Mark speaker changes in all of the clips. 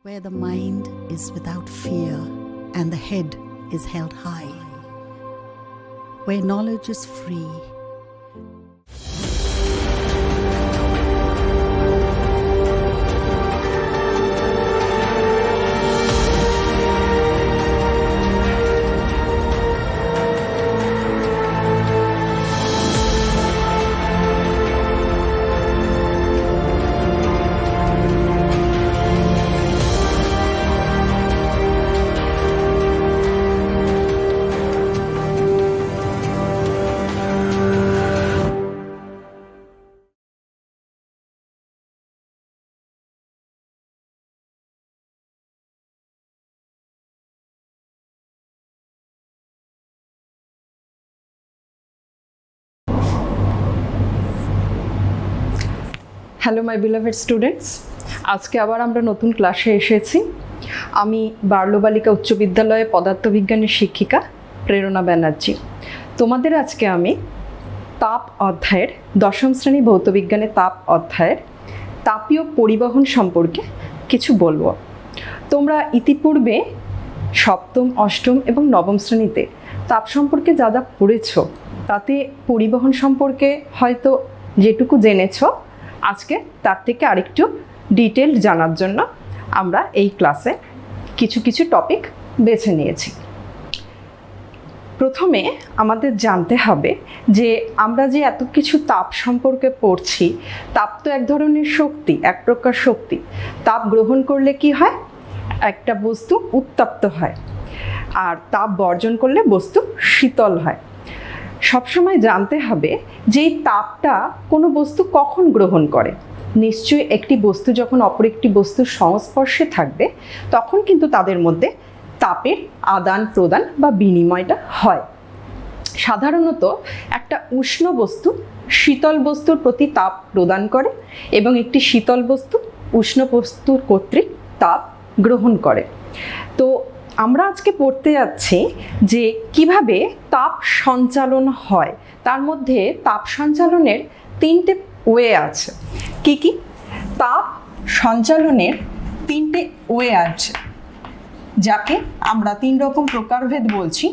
Speaker 1: where the mind is without fear and the head is held high, where knowledge is free.
Speaker 2: Hello my beloved students, আজকে আবার আমরা নতুন ক্লাসে এসেছি। আমি বার্লো-বালিকা উচ্চ বিদ্যালয়ে পদার্থবিজ্ঞানের শিক্ষিকা প্রেরণা ব্যানার্জি। তোমাদের আজকে আমি তাপ অধ্যায়ের 10ম শ্রেণী ভৌতবিজ্ঞানের তাপ অধ্যায়ের তাপীয় পরিবহন সম্পর্কে কিছু বলবো। তোমরা ইতিপূর্বে 7ম, 8ম এবং 9ম শ্রেণীতে তাপ সম্পর্কে যা যা পড়েছ তাতে পরিবহন সম্পর্কে হয়তো যেটুকু জেনেছ, আজকে তার থেকে আরেকটু ডিটেলড জানার জন্য আমরা এই ক্লাসে কিছু কিছু টপিক বেছে নিয়েছি। প্রথমে আমাদের জানতে হবে যে আমরা যে এত কিছু তাপ সম্পর্কে পড়ছি, তাপ তো এক ধরনের শক্তি, এক প্রকার শক্তি। তাপ গ্রহণ করলে কি হয়? একটা বস্তু উত্তপ্ত হয়, আর তাপ বর্জন করলে বস্তু শীতল হয়। সবসময় জানতে হবে যে এই তাপটা কোনো বস্তু কখন গ্রহণ করে। নিশ্চয়ই একটি বস্তু যখন অপর একটি বস্তুর সংস্পর্শে থাকবে তখন কিন্তু তাদের মধ্যে তাপের আদান প্রদান বা বিনিময়টা হয়। সাধারণত একটা উষ্ণ বস্তু শীতল বস্তুর প্রতি তাপ প্রদান করে এবং একটি শীতল বস্তু উষ্ণ বস্তুর কর্তৃক তাপ গ্রহণ করে। তো আমরা আজকে পড়তে যাচ্ছি যে কিভাবে তাপ সঞ্চালন হয়। তার মধ্যে তাপ সঞ্চালনের 3টে ওয়ে আছে। কি কি? তাপ সঞ্চালনের 3টে ওয়ে আছে, যাকে আমরা 3 রকম প্রকারভেদ বলছি।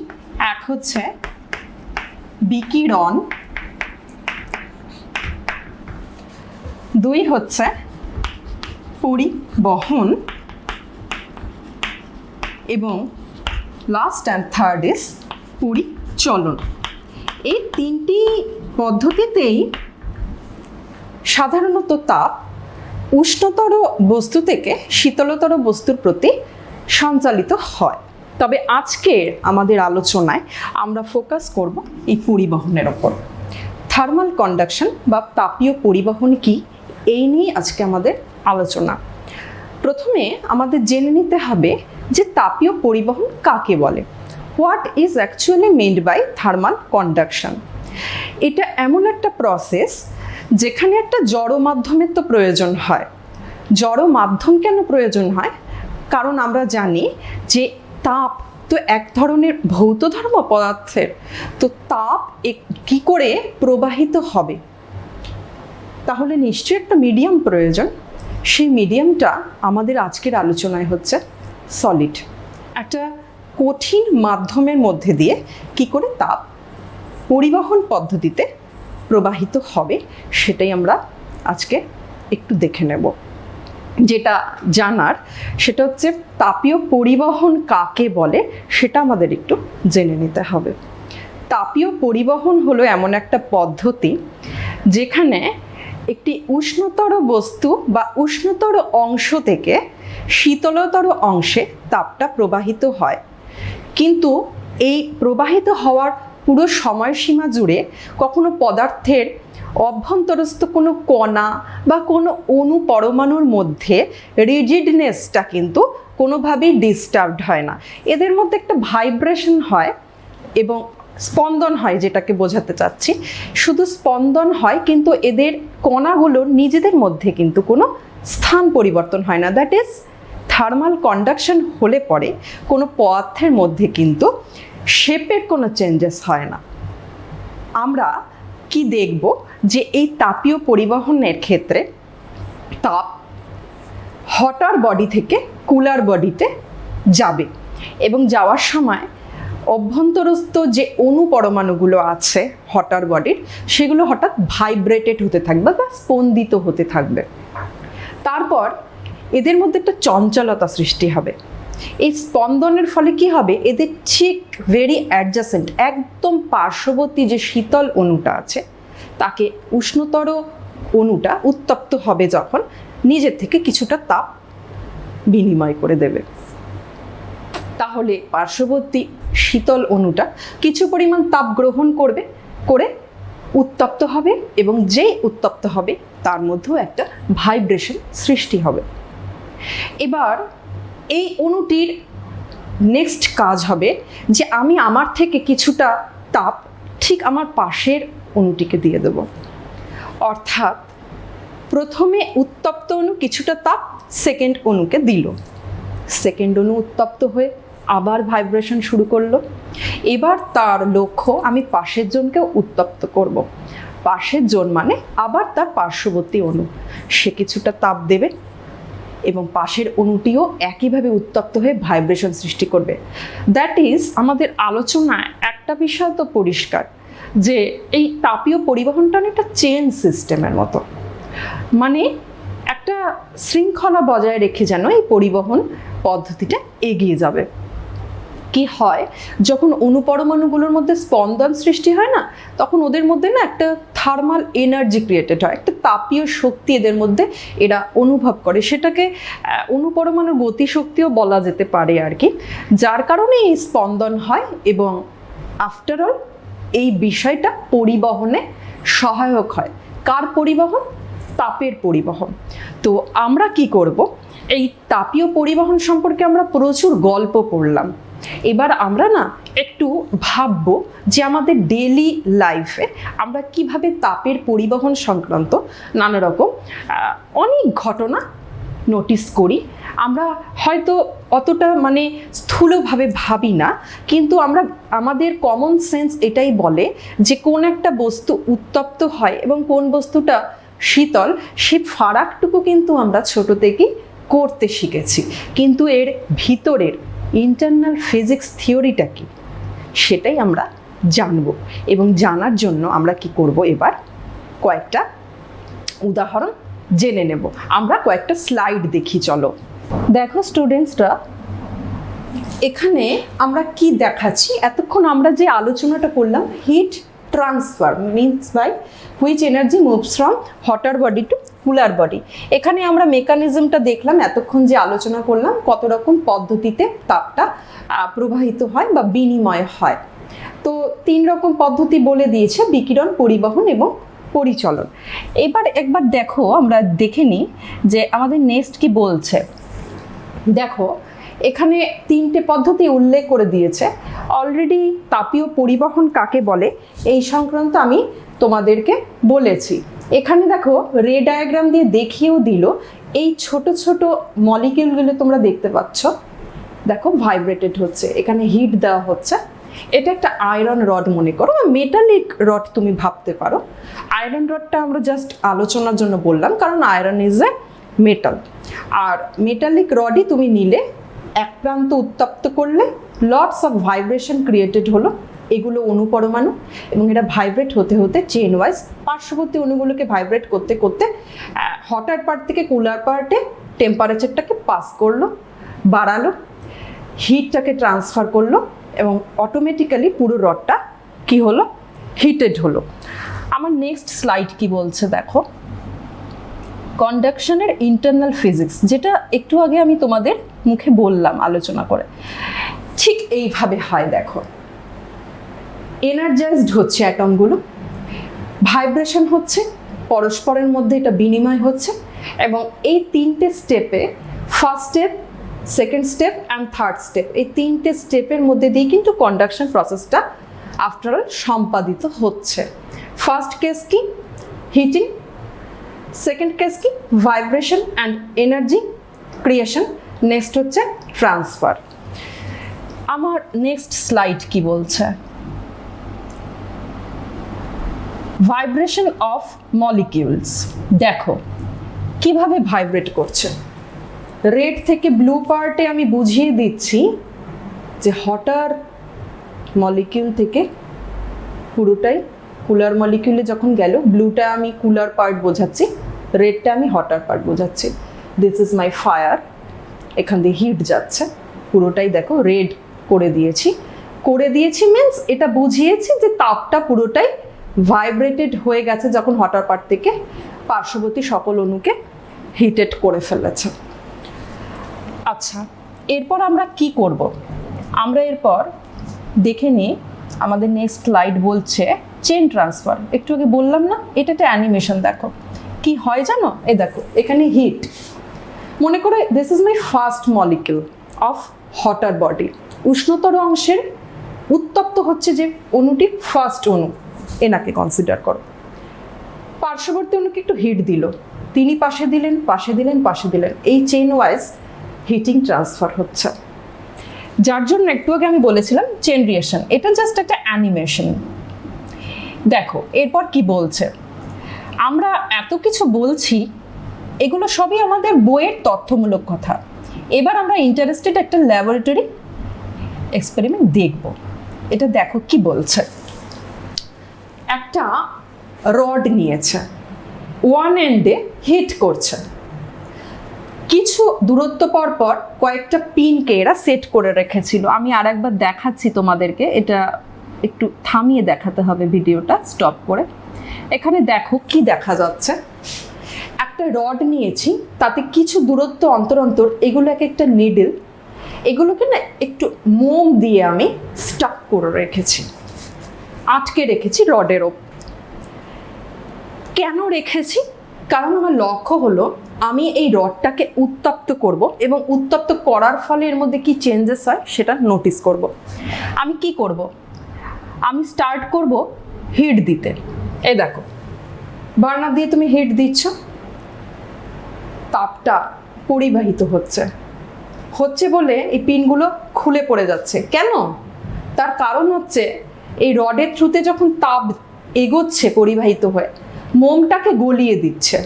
Speaker 2: এক হচ্ছে বিকিরণ, 2 হচ্ছে পরিবহন, এবং লাস্ট অ্যান্ড থার্ড ইজ পরিচলন। এই 3টি পদ্ধতিতেই সাধারণত তাপ উষ্ণতর বস্তু থেকে শীতলতর বস্তুর প্রতি সঞ্চালিত হয়। তবে আজকের আমাদের আলোচনায় আমরা ফোকাস করব এই পরিবহনের ওপর। থার্মাল কন্ডাকশন বা তাপীয় পরিবহন কি, এই নিয়ে আজকে আমাদের আলোচনা। প্রথমে আমাদের জেনে নিতে হবে যে তাপীয় পরিবহন কাকে বলে। What is actually meant by thermal conduction? এটা এমন একটা প্রসেস যেখানে একটা জড় মাধ্যমের তো প্রয়োজন হয়। জড় মাধ্যম কেন প্রয়োজন হয়? কারণ আমরা জানি যে তাপ তো এক ধরনের ভৌত ধর্ম পদার্থের, তো তাপ কি করে প্রবাহিত হবে? তাহলে নিশ্চয়ই একটা মিডিয়াম প্রয়োজন। সেই মিডিয়ামটা আমাদের আজকের আলোচনায় হচ্ছে সলিড। একটা কঠিন মাধ্যমের মধ্যে দিয়ে কি করে তাপ পরিবহন পদ্ধতিতে প্রবাহিত হবে সেটাই আমরা আজকে একটু দেখে নেব। যেটা জানার সেটা হচ্ছে তাপীয় পরিবহন কাকে বলে, সেটা আমাদের একটু জেনে নিতে হবে। তাপীয় পরিবহন হলো এমন একটা পদ্ধতি যেখানে একটি উষ্ণতর বস্তু বা উষ্ণতর অংশ থেকে শীতলতর অংশে তাপটা প্রবাহিত হয়, কিন্তু এই প্রবাহিত হওয়ার পুরো সময়সীমা জুড়ে কখনো পদার্থের অভ্যন্তরস্থ কোনো কণা বা কোনো অণু পরমাণুর মধ্যে রিজিডনেসটা কিন্তু কোনোভাবেই ডিস্টার্বড হয় না। এদের মধ্যে একটা ভাইব্রেশন হয় এবং স্পন্দন হয়, যেটাকে বোঝাতে চাচ্ছি। শুধু স্পন্দন হয়, কিন্তু এদের কণাগুলোর নিজেদের মধ্যে কিন্তু কোনো স্থান পরিবর্তন হয় না। দ্যাট ইজ থার্মাল কন্ডাকশন হলে পরে কোনো পদার্থের মধ্যে কিন্তু শেপের কোনো চেঞ্জেস হয় না। আমরা কি দেখব যে এই তাপীয় পরিবহনের ক্ষেত্রে তাপ হটার বডি থেকে কুলার বডিতে যাবে এবং যাওয়ার সময় অভ্যন্তরস্থ যে অণু পরমাণুগুলো আছে হটার বডির, সেগুলো হঠাৎ ভাইব্রেটেড হতে থাকবে বা স্পন্দিত হতে থাকবে। তারপর এদের মধ্যে একটা চঞ্চলতা সৃষ্টি হবে। এই স্পন্দনের ফলে কি হবে, এদের ঠিক ভেরি অ্যাডজাসেন্ট, একদম পার্শ্ববর্তী যে শীতল অণুটা আছে, তাকে উষ্ণতর অণুটা উত্তপ্ত হবে যখন, নিজের থেকে কিছুটা তাপ বিনিময় করে দেবে। তাহলে পার্শ্ববর্তী শীতল অণুটা কিছু পরিমাণ তাপ গ্রহণ করে উত্তপ্ত হবে, এবং যেই উত্তপ্ত হবে তার মধ্যেও একটা ভাইব্রেশন সৃষ্টি হবে। এবার এই অণুটির নেক্সট কাজ হবে যে আমি আমার থেকে কিছুটা তাপ ঠিক আমার পাশের অণুটিকে দিয়ে দেব। অর্থাৎ প্রথমে উত্তপ্ত অণু কিছুটা তাপ সেকেন্ড অণুকে দিল, সেকেন্ড অণু উত্তপ্ত হয়ে আবার ভাইব্রেশন শুরু করলো। এবার তার লক্ষ্য আমি পাশের জনকেও উত্তপ্ত করব। পাশের জন মানে আবার তার পার্শ্ববর্তী অণু, সে কিছুটা তাপ দেবে এবং পাশের অণুটিও একইভাবে উত্তপ্ত হয়ে ভাইব্রেশন সৃষ্টি করবে। দ্যাট ইজ, আমাদের আলোচনায় একটা বিষয় তো পরিষ্কার যে এই তাপীয় পরিবহনটা একটা চেইন সিস্টেমের মতো, মানে একটা শৃঙ্খলা বজায় রেখে যেন এই পরিবহন পদ্ধতিটা এগিয়ে যাবে। কি হয়, যখন অণুপরমাণুগুলোর মধ্যে স্পন্দন সৃষ্টি হয় না, তখন ওদের মধ্যে না একটা থার্মাল এনার্জি ক্রিয়েটেড হয়, একটা তাপীয় শক্তি এদের মধ্যে এরা অনুভব করে, সেটাকে অণুপরমাণুর গতিশক্তিও বলা যেতে পারে আর কি, যার কারণে এই স্পন্দন হয়। এবং আফটার অল এই বিষয়টা পরিবহনে সহায়ক হয়। কার পরিবহন? তাপের পরিবহন। তো আমরা কি করব, এই তাপীয় পরিবহন সম্পর্কে আমরা প্রচুর গল্প পড়লাম। এবার আমরা না একটু ভাববো যে আমাদের ডেইলি লাইফে আমরা কিভাবে তাপের পরিবহন সংক্রান্ত নানা রকম অনেক ঘটনা নোটিস করি। আমরা হয়তো অতটা মানে স্থূলভাবে ভাবি না, কিন্তু আমাদের কমন সেন্স এটাই বলে যে কোন একটা বস্তু উত্তপ্ত হয় এবং কোন বস্তুটা শীতল, সে ফারাকটুকু কিন্তু আমরা ছোট থেকেই করতে শিখেছি। কিন্তু এর ভিতরের ইন্টারনাল ফিজিক্স থিওরিটা কি, সেটাই আমরা জানব। এবং জানার জন্য আমরা কি করব, এবার কয়েকটা উদাহরণ জেনে নেব। আমরা কয়েকটা স্লাইড দেখি, চলো। দেখো স্টুডেন্টসরা, এখানে আমরা কি দেখাচ্ছি, এতক্ষণ আমরা যে আলোচনাটা করলাম, heat transfer means by which energy moves from hotter body to cooler body. এখানে আমরা মেকানিজমটা দেখলাম, এতক্ষণ যে আলোচনা করলাম কত রকম পদ্ধতিতে তাপটা প্রবাহিত হয় বা বিনিময় হয়। তো 3 রকম পদ্ধতি বলে দিয়েছে, বিকিরণ, পরিবহন এবং পরিচলন। এবার একবার দেখো, আমরা দেখে নিই যে আমাদের নেক্সট কি বলছে। দেখো এখানে 3টে পদ্ধতি উল্লেখ করে দিয়েছে। অলরেডি তাপীয় পরিবহন কাকে বলে এই সংক্রান্ত আমি তোমাদেরকে বলেছি। এখানে দেখো রে ডায়াগ্রাম দিয়ে দেখিয়েও দিল। এই ছোট ছোট মলিকিউলগুলো তোমরা দেখতে পাচ্ছ, দেখো ভাইব্রেটেড হচ্ছে, এখানে হিট দেওয়া হচ্ছে। এটা একটা আয়রন রড মনে করো, মেটালিক রড তুমি ভাবতে পারো। আয়রন রডটা আমরা জাস্ট আলোচনার জন্য বললাম, কারণ আয়রন ইজ এ মেটাল। আর মেটালিক রডই তুমি নিলে, এক প্রান্ত উত্তপ্ত করলে লটস অফ ভাইব্রেশন ক্রিয়েটেড হলো। এগুলো অণুপরমাণু, এবং এটা ভাইব্রেট হতে হতে চেন ওয়াইজ পার্শ্ববর্তী অণুগুলোকে ভাইব্রেট করতে করতে হটার পার্ট থেকে কুলার পার্টে টেম্পারেচারটাকে পাস করলো, বাড়ালো, হিটটাকে ট্রান্সফার করলো, এবং অটোমেটিক্যালি পুরো রডটা কি হলো, হিটেড হলো। আমার নেক্সট স্লাইড কি বলছে দেখো, কন্ডাকশনের ইন্টারনাল ফিজিক্স, যেটা একটু আগে আমি তোমাদের মুখে বললাম আলোচনা করে। ঠিক এইভাবে হয়, দেখো এনার্জাইজড হচ্ছে অ্যাটমগুলো, ভাইব্রেশন হচ্ছে, পরস্পরের মধ্যে এটা বিনিময় হচ্ছে, এবং এই 3টে স্টেপে, first step, second step and third step, এই 3টে স্টেপের মধ্যে দিয়ে কিন্তু কন্ডাকশন প্রসেসটা আফটার অল সম্পাদিত হচ্ছে। ফার্স্ট কেস কি, হিটিং। সেকেন্ড কেস কি, vibration and energy creation. Next হচ্ছে ট্রান্সফার। আমার নেক্সট স্লাইড কি বলছে, ভাইব্রেশন অফ মলিকিউলস। দেখো কিভাবে ভাইব্রেট করছে। রেড থেকে ব্লু পার্টে আমি বুঝিয়ে দিচ্ছি যে হটার মলিকিউল থেকে পুরোটাই কুলার মলিকিউলে যখন গেল, ব্লুটা আমি কুলার পার্ট বোঝাচ্ছি, রেডটা আমি হটার পার্ট বোঝাচ্ছি। দিস ইজ মাই ফায়ার, এখান দিয়ে হিট যাচ্ছে, পুরোটাই দেখো রেড করে দিয়েছি মিন্স এটা বুঝিয়েছি যে তাপটা পুরোটাই ভাইব্রেটেড হয়ে গেছে যখন হটার পার্ট থেকে পার্শ্ববর্তী সকল অণুকে হিটেড করে ফেলেছে। আচ্ছা, এরপর আমরা কি করব? আমরা এরপর দেখে নিই, আমাদের নেক্সট স্লাইড বলছে চেন ট্রান্সফার। একটু আগে বললাম না, এটা একটা অ্যানিমেশন, দেখো কি হয় জানো? এই দেখো এখানে হিট, মনে করো this is my first molecule of hotter body. উষ্ণতর অংশের উত্তপ্ত হচ্ছে যে অণুটি ফার্স্ট অণু, এনাকে কনসিডার করো। পার্শ্ববর্তী অণুকে একটু হিট দিল, তিনি পাশে দিলেন, এই চেইন ওয়াইজ হিটিং ট্রান্সফার হচ্ছে, যার জন্য একটু আগে আমি বলেছিলাম চেন রিঅ্যাকশন। এটা জাস্ট একটা অ্যানিমেশন। দেখো এরপর কি বলছে, আমরা এত কিছু বলছি, এগুলো সবই আমাদের বইয়ের তথ্যমূলক কথা। এবার আমরা ইন্টারেস্টেড একটা ল্যাবরেটরি এক্সপেরিমেন্ট দেখব। এটা দেখো কি বলছে। একটা রড নিয়েছে, ওয়ান এন্ডে হিট করছে, কিছু দূরত্ব পর পর কয়েকটা পিনকে এরা সেট করে রেখেছিল। আমি আর একবার দেখাচ্ছি তোমাদেরকে, এটা একটু থামিয়ে দেখাতে হবে ভিডিওটা স্টপ করে। এখানে দেখো কি দেখা যাচ্ছে, একটা রড নিয়েছি, তাতে কিছু দূরত্ব অন্তর অন্তর এগুলো এক একটা নিডল, এগুলোকে না একটু মোম দিয়ে আমি স্টাক করে রেখেছি, আটকে রেখেছি রডের ওপর। কেন রেখেছি? কারণ আমার লক্ষ্য হলো আমি এই রডটাকে উত্তপ্ত করব এবং উত্তপ্ত করার ফলে এর মধ্যে কি চেঞ্জেস হয় সেটা নোটিস করব। আমি কি করব? আমি স্টার্ট করব হিট দিতে। এই দেখো বার্নার দিয়ে তুমি হিট দিচ্ছ, তাপটা পরিবাহিত হচ্ছে বলে এই পিনগুলো খুলে পড়ে যাচ্ছে। কেন? তার কারণ হচ্ছে এই রডের থ্রুতে যখন তাপ এগোচ্ছে পরিবাহিত হয়ে, মোমটাকে গলিয়ে দিচ্ছে।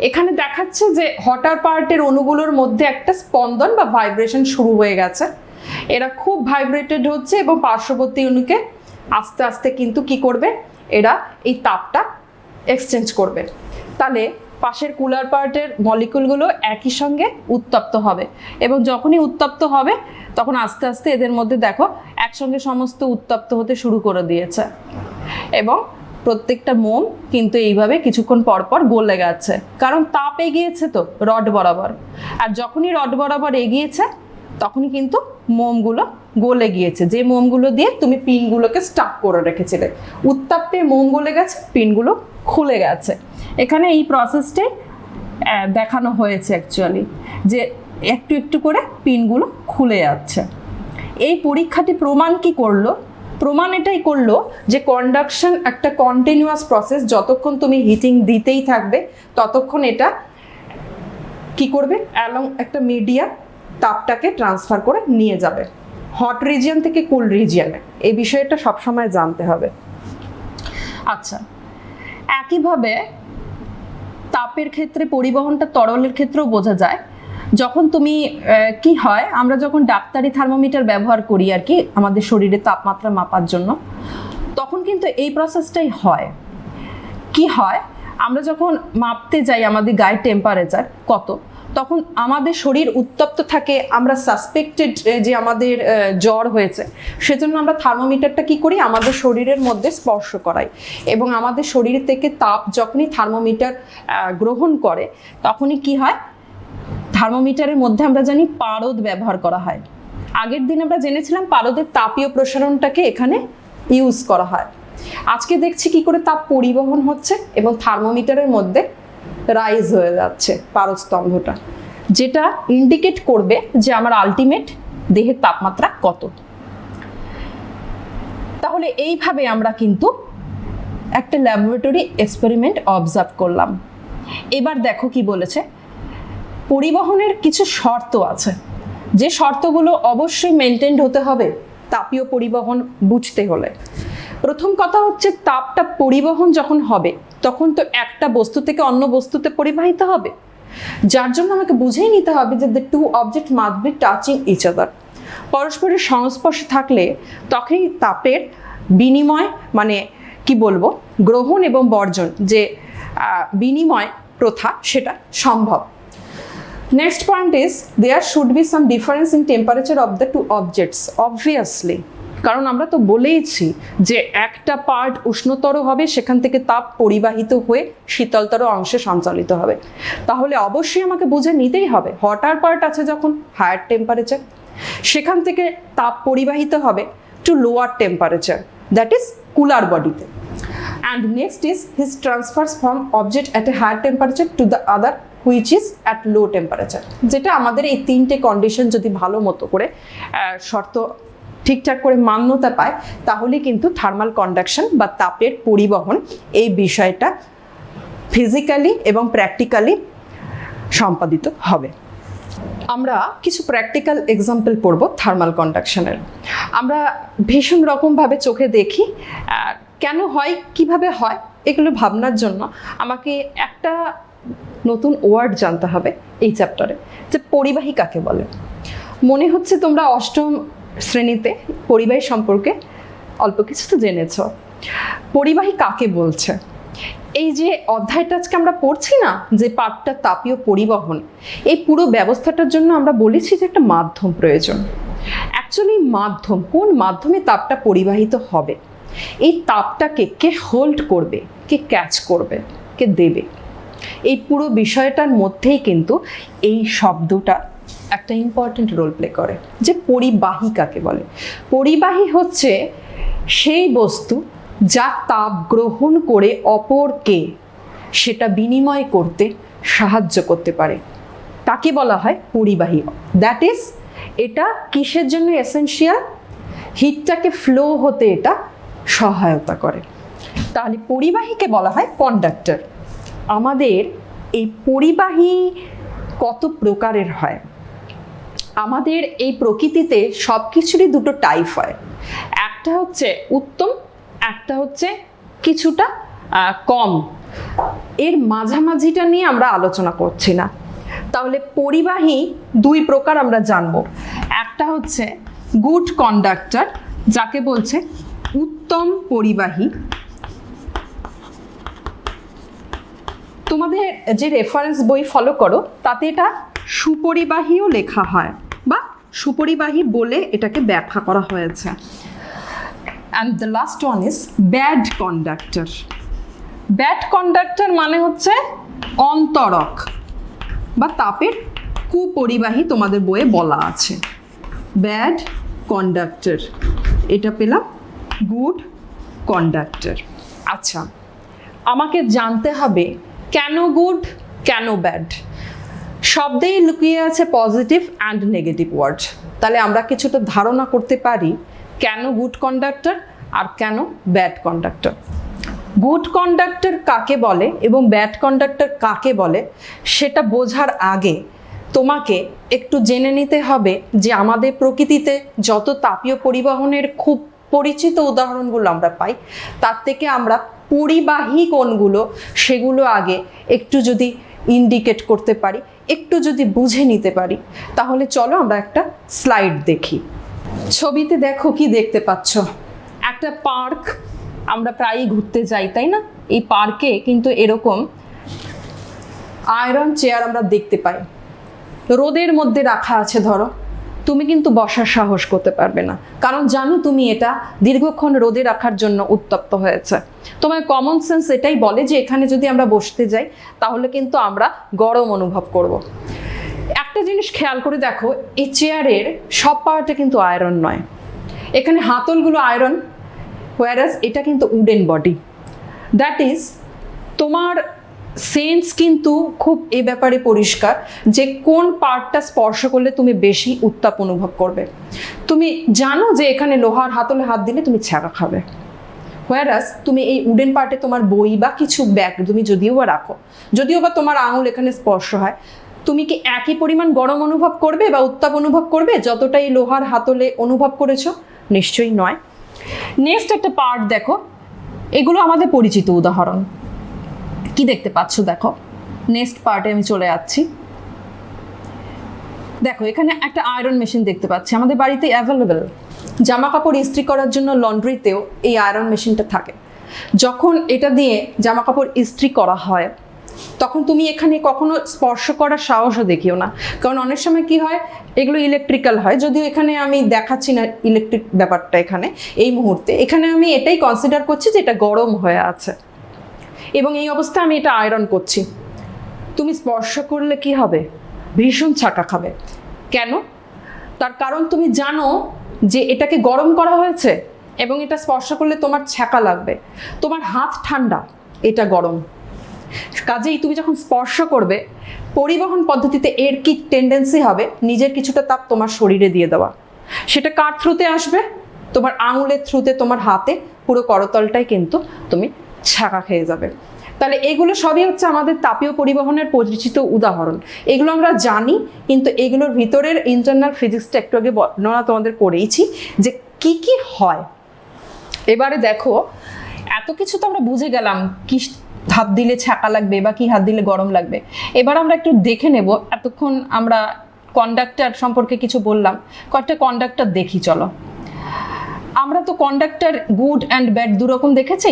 Speaker 2: এখানে দেখাচ্ছে যে হটার পার্টের অণুগুলোর মধ্যে একটা স্পন্দন বা ভাইব্রেশন শুরু হয়ে গেছে, এরা খুব ভাইব্রেটেড হচ্ছে এবং পার্শ্ববর্তী অণুকে আস্তে আস্তে কিন্তু কি করবে, এরা এই তাপটা এক্সচেঞ্জ করবে। তাহলে পাশের কুলার পার্টের মলিকুলগুলো একই সঙ্গে উত্তপ্ত হবে এবং যখনই উত্তপ্ত হবে তখন আস্তে আস্তে এদের মধ্যে দেখো একসঙ্গে সমস্ত উত্তপ্ত হতে শুরু করে দিয়েছে এবং প্রত্যেকটা মোম কিন্তু এইভাবে কিছুক্ষণ পর পর গলে গেছে, কারণ তাপ এগিয়েছে তো রড বরাবর। আর যখনই রড বরাবর এগিয়েছে তখনই কিন্তু মোমগুলো গলে গিয়েছে, যে মোমগুলো দিয়ে তুমি পিনগুলোকে স্টাক করে রেখেছিলে। উত্তাপে মোম গলে গেছে, পিনগুলো খুলে গেছে। এখানে এই প্রসেসটাই দেখানো হয়েছে অ্যাকচুয়ালি, যে একটু একটু করে পিনগুলো খুলে যাচ্ছে। এই পরীক্ষাটি প্রমাণ কি করলো? প্রমাণ এটাই করলো যে কন্ডাকশন একটা কন্টিনিউয়াস প্রসেস, যতক্ষণ তুমি হিটিং দিতেই থাকবে ততক্ষণ এটা কি করবে, অ্যালং একটা মিডিয়া তাপটাকে ট্রান্সফার করে নিয়ে যাবে হট রিজিয়ন থেকে কুল রিজিয়নে। এই বিষয়টা সবসময় জানতে হবে। আচ্ছা, একইভাবে তাপের ক্ষেত্রে পরিবহনটা তরলের ক্ষেত্রেও বোঝা যায়। যখন তুমি কি হয়, আমরা যখন ডাক্তারি থার্মোমিটার ব্যবহার করি আর কি আমাদের শরীরে তাপমাত্রা মাপার জন্য, তখন কিন্তু এই প্রসেসটাই হয়। কি হয়, আমরা যখন মাপতে যাই আমাদের গায়ের টেম্পারেচার কত, তখন আমাদের শরীর উত্তপ্ত থাকে, আমরা সাসপেক্টেড যে আমাদের জ্বর হয়েছে, সেজন্য আমরা থার্মোমিটারটা কি করি, আমাদের শরীরের মধ্যে স্পর্শ করাই এবং আমাদের শরীর থেকে তাপ যখনই থার্মোমিটার গ্রহণ করে তখনই কি হয়, থার্মোমিটারের মধ্যে আমরা জানি পারদ ব্যবহার করা হয়। আগের দিন আমরা জেনেছিলাম পারদের তাপীয় প্রসারণটাকে এখানে ইউজ করা হয়। আজকে দেখছি কি করে তাপ পরিবহন হচ্ছে এবং থার্মোমিটারের মধ্যে রাইজ হয়ে যাচ্ছে পারদ স্তম্ভটা, যেটা ইন্ডিকেট করবে যে আমার আলটিমেট দেহের তাপমাত্রা কত। তাহলে এইভাবে আমরা কিন্তু একটা ল্যাবরেটরি এক্সপেরিমেন্ট অবজার্ভ করলাম। এবার দেখো কি বলেছে, পরিবহনের কিছু শর্ত আছে, যে শর্তগুলো অবশ্যই মেনটেন্ড হতে হবে তাপীয় পরিবহন বুঝতে হলে। প্রথম কথা হচ্ছে, তাপটা পরিবহন যখন হবে তখন তো একটা বস্তু থেকে অন্য বস্তুতে পরিবাহিত হবে। যার জন্য আমাকে বুঝেই নিতে হবে যে the two object must be touching each other. পরস্পরের সংস্পর্শে থাকলে তখনই তাপের বিনিময়, মানে কি বলবো, গ্রহণ এবং বর্জন যে বিনিময় প্রথা, সেটা সম্ভব। Next point is there should be some difference in temperature of the two objects, obviously, কারণ আমরা তো বলেইছি যে একটা পার্ট উষ্ণতর হবে, সেখান থেকে তাপ পরিবাহিত হয়ে শীতলতর অংশে সঞ্চালিত হবে। তাহলে অবশ্যই আমাকে বুঝে নিতেই হবে হটার পার্ট আছে যখন হায়ার টেম্পারেচার, সেখান থেকে তাপ পরিবাহিত হবে to lower temperature, that is কুলার বডিতে। And next is his transfers from object at a higher temperature to the other which is at low temperature. যেটা আমাদের এই তিনটে কন্ডিশন যদি ভালো মতো করে শর্ত ঠিকঠাক করে মান্যতা পায়, তাহলে কিন্তু থার্মাল কন্ডাকশন বা তাপের পরিবহন এই বিষয়টা ফিজিক্যালি এবং প্র্যাকটিক্যালি সম্পাদিত হবে। আমরা কিছু প্র্যাকটিক্যাল এক্সাম্পল পড়ব থার্মাল কন্ডাকশনের। আমরা ভীষণ রকমভাবে চোখে দেখি, কেন হয়, কিভাবে হয়, এগুলো ভাবনার জন্য আমাকে একটা নতুন ওয়ার্ড জানতে হবে এই চ্যাপ্টারে, যে পরিবাহী কাকে বলে। মনে হচ্ছে তোমরা অষ্টম শ্রেণীতে পরিবাহী সম্পর্কে অল্প কিছু তো জেনেছ। পরিবাহী কাকে বলছে? এই যে অধ্যায়টা আজকে আমরা পড়ছি না, যে পাঠটা তাপীয় পরিবহন, এই পুরো ব্যবস্থাটার জন্য আমরা বলেছি যে একটা মাধ্যম প্রয়োজন। অ্যাকচুয়ালি মাধ্যম, কোন মাধ্যমে তাপটা পরিবাহিত হবে, এই তাপটাকে কে হোল্ড করবে, কে ক্যাচ করবে, কে দেবে, এই পুরো বিষয়টার মধ্যেই কিন্তু এই শব্দটা একটা ইম্পর্টেন্ট রোল প্লে করে। যে পরিবাহী কাকে বলে? পরিবাহী হচ্ছে সেই বস্তু যা তাপ গ্রহণ করে অপরকে সেটা বিনিময় করতে সাহায্য করতে পারে, তাকে বলা হয় পরিবাহী। দ্যাট ইজ, এটা কিসের জন্য এসেনশিয়াল? হিটটাকে ফ্লো হতে এটা সহায়তা করে। তাহলে পরিবাহীকে বলা হয় কন্ডাক্টর। আমাদের এই পরিবাহী কত প্রকারের হয়? আমাদের এই প্রকৃতিতে সব কিছুরই দুটো টাইপ হয়, একটা হচ্ছে উত্তম, একটা হচ্ছে কিছুটা কম। এর মাঝামাঝিটা নিয়ে আমরা আলোচনা করছি না। তাহলে পরিবাহী দুই প্রকার আমরা জানবো। একটা হচ্ছে গুড কন্ডাক্টর, যাকে বলছে উত্তম পরিবাহী। তোমাদের যে রেফারেন্স বই ফলো করো তাতে এটা সুপরিবাহীও লেখা হয়, বা সুপরিবাহী বলে এটাকে ব্যাখ্যা করা হয়েছে। And the last one is bad conductor. Bad conductor মানে হচ্ছে অন্তরক বা তাপের কুপরিবাহী, তোমাদের বইয়ে বলা আছে ব্যাড কন্ডাক্টর। এটা পেলাম গুড কন্ডাক্টর। আচ্ছা, আমাকে জানতে হবে কেন গুড, কেন ব্যাড। শব্দেই লুকিয়ে আছে পজিটিভ অ্যান্ড নেগেটিভ ওয়ার্ড। তাহলে আমরা কিছুটা ধারণা করতে পারি কেন গুড কন্ডাক্টর আর কেন ব্যাড কন্ডাক্টর। গুড কন্ডাক্টর কাকে বলে এবং ব্যাড কন্ডাক্টর কাকে বলে, সেটা বোঝার আগে তোমাকে একটু জেনে নিতে হবে যে আমাদের প্রকৃতিতে যত তাপীয় পরিবহনের খুব পরিচিত উদাহরণগুলো আমরা পাই, তার থেকে আমরা পরিবাহী কোনগুলো সেগুলো আগে একটু যদি ইন্ডিকেট করতে পারি, একটু যদি বুঝে নিতে পারি, তাহলে চলো আমরা একটা স্লাইড দেখি। ছবিতে দেখো কি দেখতে পাচ্ছ? একটা পার্ক, আমরা প্রায়ই ঘুরতে যাই, তাই না? এই পার্কে কিন্তু এরকম আয়রন চেয়ার আমরা দেখতে পাই, রোদের মধ্যে রাখা আছে। ধরো তুমি কিন্তু বসার সাহস করতে পারবে না, কারণ জানো তুমি এটা দীর্ঘক্ষণ রোদে রাখার জন্য উত্তপ্ত হয়েছে। তোমার কমন সেন্স এটাই বলে যে এখানে যদি আমরা বসতে যাই তাহলে কিন্তু আমরা গরম অনুভব করব। একটা জিনিস খেয়াল করে দেখো, এই চেয়ারের সব পার্টে কিন্তু আয়রন নয়। এখানে হাতলগুলো আয়রন, হোয়ারাস এটা কিন্তু উডেন বডি। দ্যাট ইজ, তোমার সেন্স কিন্তু খুব এ ব্যাপারে পরিষ্কার যে কোন পার্টটা স্পর্শ করলে তুমি বেশি উত্তাপ অনুভব করবে। তুমি জানো যে এখানে লোহার হাতলে হাত দিলে তুমি ছ্যাঁকা খাবে, হোয়ারাস তুমি এই উডেন পার্টে তোমার বই বা কিছু ব্যাগ তুমি যদিও বা রাখো, যদিও বা তোমার আঙুল এখানে স্পর্শ হয়, তুমি কি একই পরিমাণ গরম অনুভব করবে বা উত্তাপ অনুভব করবে যতটা এই লোহার হাতলে অনুভব করেছো? নিশ্চয়ই নয়। নেক্সট একটা পার্ট দেখো, এগুলো আমাদের পরিচিত উদাহরণ। কি দেখতে পাচ্ছ? দেখো নেক্সট পার্টে আমি চলে যাচ্ছি। দেখো এখানে একটা আয়রন মেশিন দেখতে পাচ্ছি, আমাদের বাড়িতে অ্যাভেলেবেল। জামা কাপড় ইস্ত্রি করার জন্য লন্ড্রিতেও এই আয়রন মেশিনটা থাকে। যখন এটা দিয়ে জামা কাপড় ইস্ত্রি করা হয় তখন তুমি এখানে কখনো স্পর্শ করার সাহসও দেখিও না, কারণ অনেক সময় কি হয়, এগুলো ইলেকট্রিক্যাল হয়। যদিও এখানে আমি দেখাচ্ছি না ইলেকট্রিক ব্যাপারটা এখানে এই মুহূর্তে, এখানে আমি এটাই কনসিডার করছি যে এটা গরম হয়ে আছে এবং এই অবস্থায় আমি এটা আয়রন করছি। তুমি স্পর্শ করলে কি হবে? ভীষণ ছাকা খাবে। কেন? তার কারণ তুমি জানো যে এটাকে গরম করা হয়েছে এবং এটা স্পর্শ করলে তোমার ছ্যাঁকা লাগবে, তোমার হাত ঠান্ডা, এটা গরম। কাজেই তুমি যখন স্পর্শ করবে, পরিবহন পদ্ধতিতে এর কি টেন্ডেন্সি হবে নিজের কিছুটা তাপ তোমার শরীরে দিয়ে দেওয়া। সেটা কার থ্রুতে আসবে? তোমার আঙুলের থ্রুতে, তোমার হাতে পুরো করতলটাই কিন্তু তুমি ছ্যাঁকা খেয়ে যাবে। তাহলে এগুলো সবই হচ্ছে আমাদের তাপীয় পরিবহনের পরিচিত উদাহরণ। এগুলো আমরা জানি, কিন্তু এগুলোর ভিতরের ইন্টারনাল ফিজিক্সটা একটু আগে বর্ণনা তোমাদের করেইছি যে কি কি হয়। এবারে দেখো, এত কিছু তো আমরা বুঝে গেলাম, কি হাত দিলে ছ্যাঁকা লাগবে বা কি হাত দিলে গরম লাগবে। এবার আমরা একটু দেখে নেব, এতক্ষণ আমরা কন্ডাক্টর সম্পর্কে কিছু বললাম, কয়েকটা কন্ডাক্টর দেখি চলো। আমরা তো কন্ডাক্টর গুড অ্যান্ড ব্যাড দুরকম দেখেছি।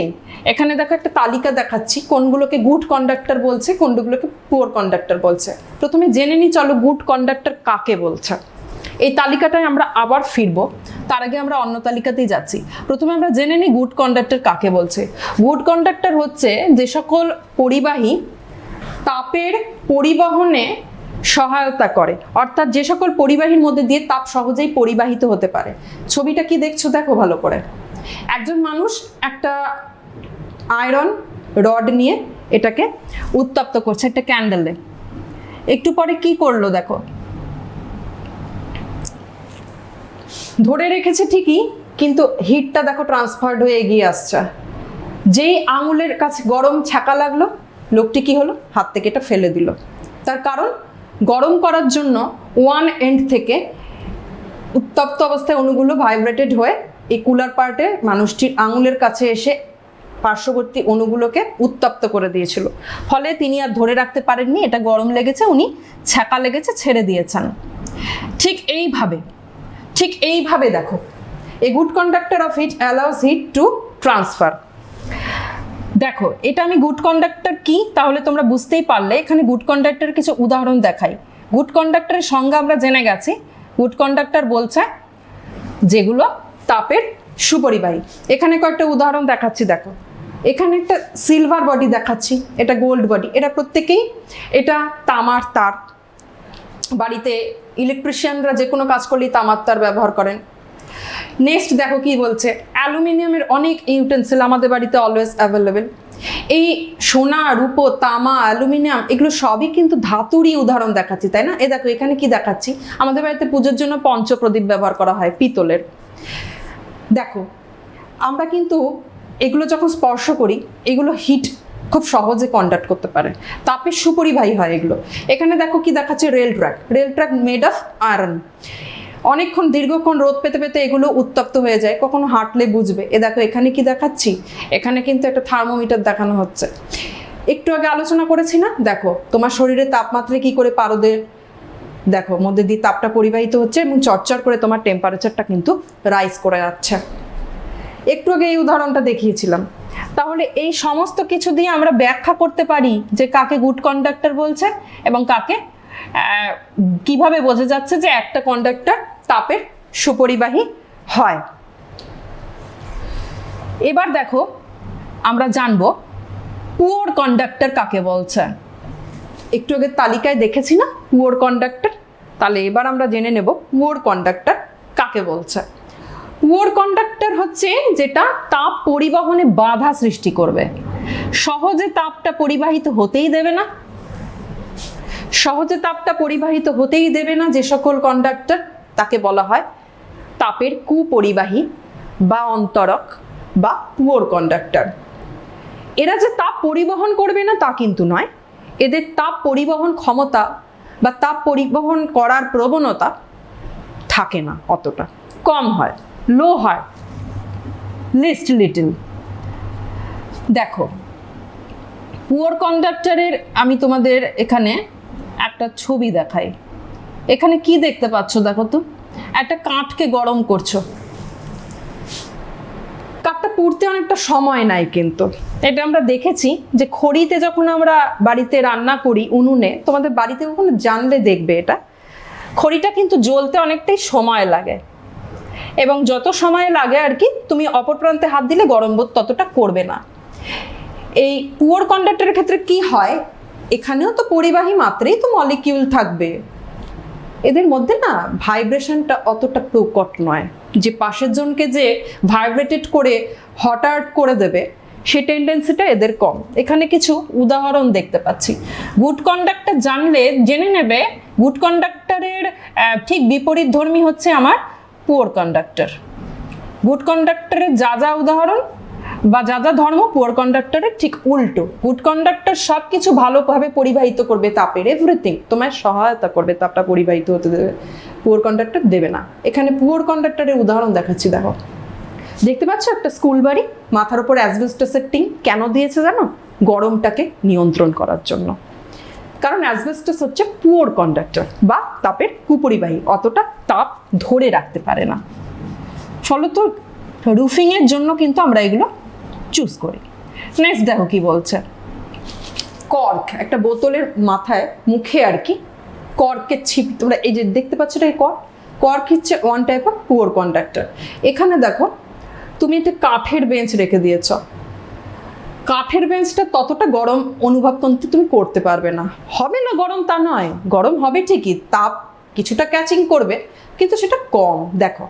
Speaker 2: এখানে দেখো একটা তালিকা দেখাচ্ছি, কোনগুলোকে গুড কন্ডাক্টর বলছে, কোনগুলোকে পুয়ার কন্ডাক্টর বলছে। প্রথমে জেনে নিই চলো গুড কন্ডাক্টর কাকে বলছে। এই তালিকাটায় আমরা আবার ফিরবো, তার আগে আমরা অন্য তালিকাতেই যাচ্ছি। প্রথমে আমরা জেনে নিই গুড কন্ডাক্টর কাকে বলছে। গুড কন্ডাক্টর হচ্ছে যে সকল পরিবাহী তাপের পরিবহনে সহায়তা করে, অর্থাৎ যে সকল পরিবাহীর মধ্যে দিয়ে তাপ সহজেই পরিবাহিত হতে পারে। ছবিটা কি দেখছো? দেখো ভালো করে। একজন মানুষ একটা আয়রন রড নিয়ে এটাকে উত্তপ্ত করছে একটা ক্যান্ডেলে। একটু পরে কি করলো দেখো, ধরে রেখেছে ঠিকই, কিন্তু হিটটা দেখো ট্রান্সফার্ড হয়ে এগিয়ে আসছে। যেই আঙুলের কাছে গরম ছ্যাঁকা লাগলো, লোকটি কি হলো? হাত থেকে এটা ফেলে দিল। তার কারণ গরম করার জন্য ওয়ান এন্ড থেকে উত্তপ্ত অবস্থায় অণুগুলো ভাইব্রেটেড হয়ে এই কুলার পার্টে মানুষটির আঙুলের কাছে এসে পার্শ্ববর্তী অণুগুলোকে উত্তপ্ত করে দিয়েছিল। ফলে তিনি আর ধরে রাখতে পারেননি, এটা গরম লেগেছে, উনি ছ্যাঁকা লেগেছে, ছেড়ে দিয়েছেন। ঠিক এইভাবে দেখো, a good conductor of heat allows heat to transfer. দেখো এটা আমি গুড কন্ডাক্টর কি তাহলে তোমরা বুঝতেই পারলে। এখানে গুড কন্ডাক্টরের কিছু উদাহরণ দেখাই। গুড কন্ডাক্টরের সংজ্ঞা আমরা জেনে গেছি। গুড কন্ডাক্টর বলছে যেগুলো তাপের সুপরিবাহী। এখানে কয়েকটা উদাহরণ দেখাচ্ছি। দেখো এখানে একটা সিলভার বডি দেখাচ্ছি, এটা গোল্ড বডি, এটা প্রত্যেকেই এটা তামার তার। বাড়িতে ইলেকট্রিশিয়ানরা যে কোনো কাজ করলেই তামার তার ব্যবহার করেন। নেক্সট দেখো কি বলছে, অ্যালুমিনিয়ামের অনেক ইউটেন্সিল আমাদের বাড়িতে অলওয়েজ অ্যাভেলেবেল। এই সোনা, রূপো, তামা, অ্যালুমিনিয়াম এগুলো সবই কিন্তু ধাতুরই উদাহরণ দেখাচ্ছি, তাই না? এ দেখো এখানে কি দেখাচ্ছি, আমাদের বাড়িতে পুজোর জন্য পঞ্চপ্রদীপ ব্যবহার করা হয় পিতলের। দেখো আমরা কিন্তু এগুলো যখন স্পর্শ করি, এগুলো হিট খুব সহজে কন্ডাক্ট করতে পারে, তাপের সুপরিবাহী হয় এগুলো। এখানে দেখো কি দেখাচ্ছে, rail track made of iron. অনেকক্ষণ দীর্ঘক্ষণ রোদ পেতে পেতে এগুলো উত্তপ্ত হয়ে যায়, কখনো হাঁটলে বুঝবে। এ দেখো এখানে কি দেখাচ্ছি, এখানে কিন্তু একটা থার্মোমিটার দেখানো হচ্ছে। একটু আগে আলোচনা করেছি না, দেখো তোমার শরীরের তাপমাত্রা কি করে পারদের দেখো মধ্যে দিয়ে তাপটা পরিবাহিত হচ্ছে এবং চটচট করে তোমার টেম্পারেচারটা কিন্তু রাইজ করে যাচ্ছে। একটু আগে এই উদাহরণটা দেখিয়েছিলাম। তাহলে এই সমস্ত কিছু দিয়ে আমরা ব্যাখ্যা করতে পারি যে কাকে গুড কন্ডাক্টর বলছে এবং কাকে কিভাবে বোঝা যাচ্ছে যে একটা কন্ডাক্টর তাপের সুপরিবাহী হয়। এবার দেখো আমরা জানবো পুয়ার কন্ডাক্টর কাকে বলছে। একটু আগে তালিকায় দেখেছি না পুয়ার কন্ডাক্টর, তাহলে এবার আমরা জেনে নেব পুয়ার কন্ডাক্টর কাকে বলছে। পুয়ার কন্ডাক্টর হচ্ছে যেটা তাপ পরিবহনে বাধা সৃষ্টি করবে, সহজে তাপটা পরিবাহিত হতেই দেবে না। যে সকল কন্ডাক্টর তাকে বলা হয় তাপের কুপরিবাহী বা অন্তরক বা পুয়ার কন্ডাক্টর। এরা যে তাপ পরিবহন করবে না তা কিন্তু নয়, এদের তাপ পরিবহন ক্ষমতা বা তাপ পরিবহন করার প্রবণতা থাকে না, অতটা কম হয়, লো হয়, লিটল। দেখো পুয়ার কন্ডাক্টরের আমি তোমাদের এখানে একটা ছবি দেখাই। এখানে কি দেখতে পাচ্ছ দেখো তো, একটা কাঠকে গরম করছো। কাঠটা পুড়তে অনেকটা সময় নেয়, কিন্তু এটা আমরা দেখেছি যে খড়িতে যখন আমরা বাড়িতে রান্না করি উনুনে, তোমাদের বাড়িতে কখনো জানলে দেখবে এটা খড়িটা কিন্তু জ্বলতে অনেকটাই সময় লাগে, এবং যত সময় লাগে আর কি তুমি অপর প্রান্তে হাত দিলে গরম বোধ ততটা করবে না। এই পুয়ার কন্ডাক্টরের ক্ষেত্রে কি হয়, এখানেও তো পরিবাহী মাত্রেই তো মলিকিউল থাকবে, এদের মধ্যে না ভাইব্রেশনটা অতটা প্রকট নয় যে পাশের জনকে যে ভাইব্রেটেড করে হঠাৎ করে দেবে, সে টেন্ডেন্সিটা এদের কম। এখানে কিছু উদাহরণ দেখতে পাচ্ছি। গুড কন্ডাক্টর জানলে জেনে নেবে গুড কন্ডাক্টরের ঠিক বিপরীত ধর্মী হচ্ছে আমার পুয়ার কন্ডাক্টর। গুড কন্ডাক্টরের যা যা উদাহরণ বা যা যা ধর্ম, পুয়ার কন্ডাক্টরের ঠিক উল্টো। গুড কন্ডাক্টর সব কিছু ভালোভাবে পরিবাহিত করবে তাপের, এভরিথিং তোমায় সহায়তা করবে, তাপটা পরিবাহিত হতে দেবে। পুয়ার কন্ডাক্টর দেবে না। এখানে পুয়ার কন্ডাক্টরের উদাহরণ দেখাচ্ছি, দেখো দেখতে পাচ্ছ একটা স্কুল বাড়ি, মাথার উপর অ্যাসবেস্টসের টিন। কেন দিয়েছে জানো? গরমটাকে নিয়ন্ত্রণ করার জন্য। কারণ অ্যাসবেস্টস হচ্ছে পুয়ার কন্ডাক্টর বা তাপের কুপরিবাহী, অতটা তাপ ধরে রাখতে পারে না। ফলত রুফিংয়ের জন্য কিন্তু আমরা এগুলো চুজ করি। নেক্সট দেখো কি বলছে, কর্ক, একটা বোতলের মাথায় মুখে আর কি কর্কের ছিপ, তোমরা এই যে দেখতে পাচ্ছ এটা কর্ক। কর্ক হচ্ছে one type of poor conductor. এখানে দেখো তুমি একটা কাঠের বেঞ্চ রেখে দিয়েছ, কাঠের বেঞ্চটা ততটা গরম অনুভব কিন্তু তুমি করতে পারবে না। হবে না গরম তা নয়, গরম হবে ঠিকই, তাপ কিছুটা ক্যাচিং করবে, কিন্তু সেটা কম। দেখো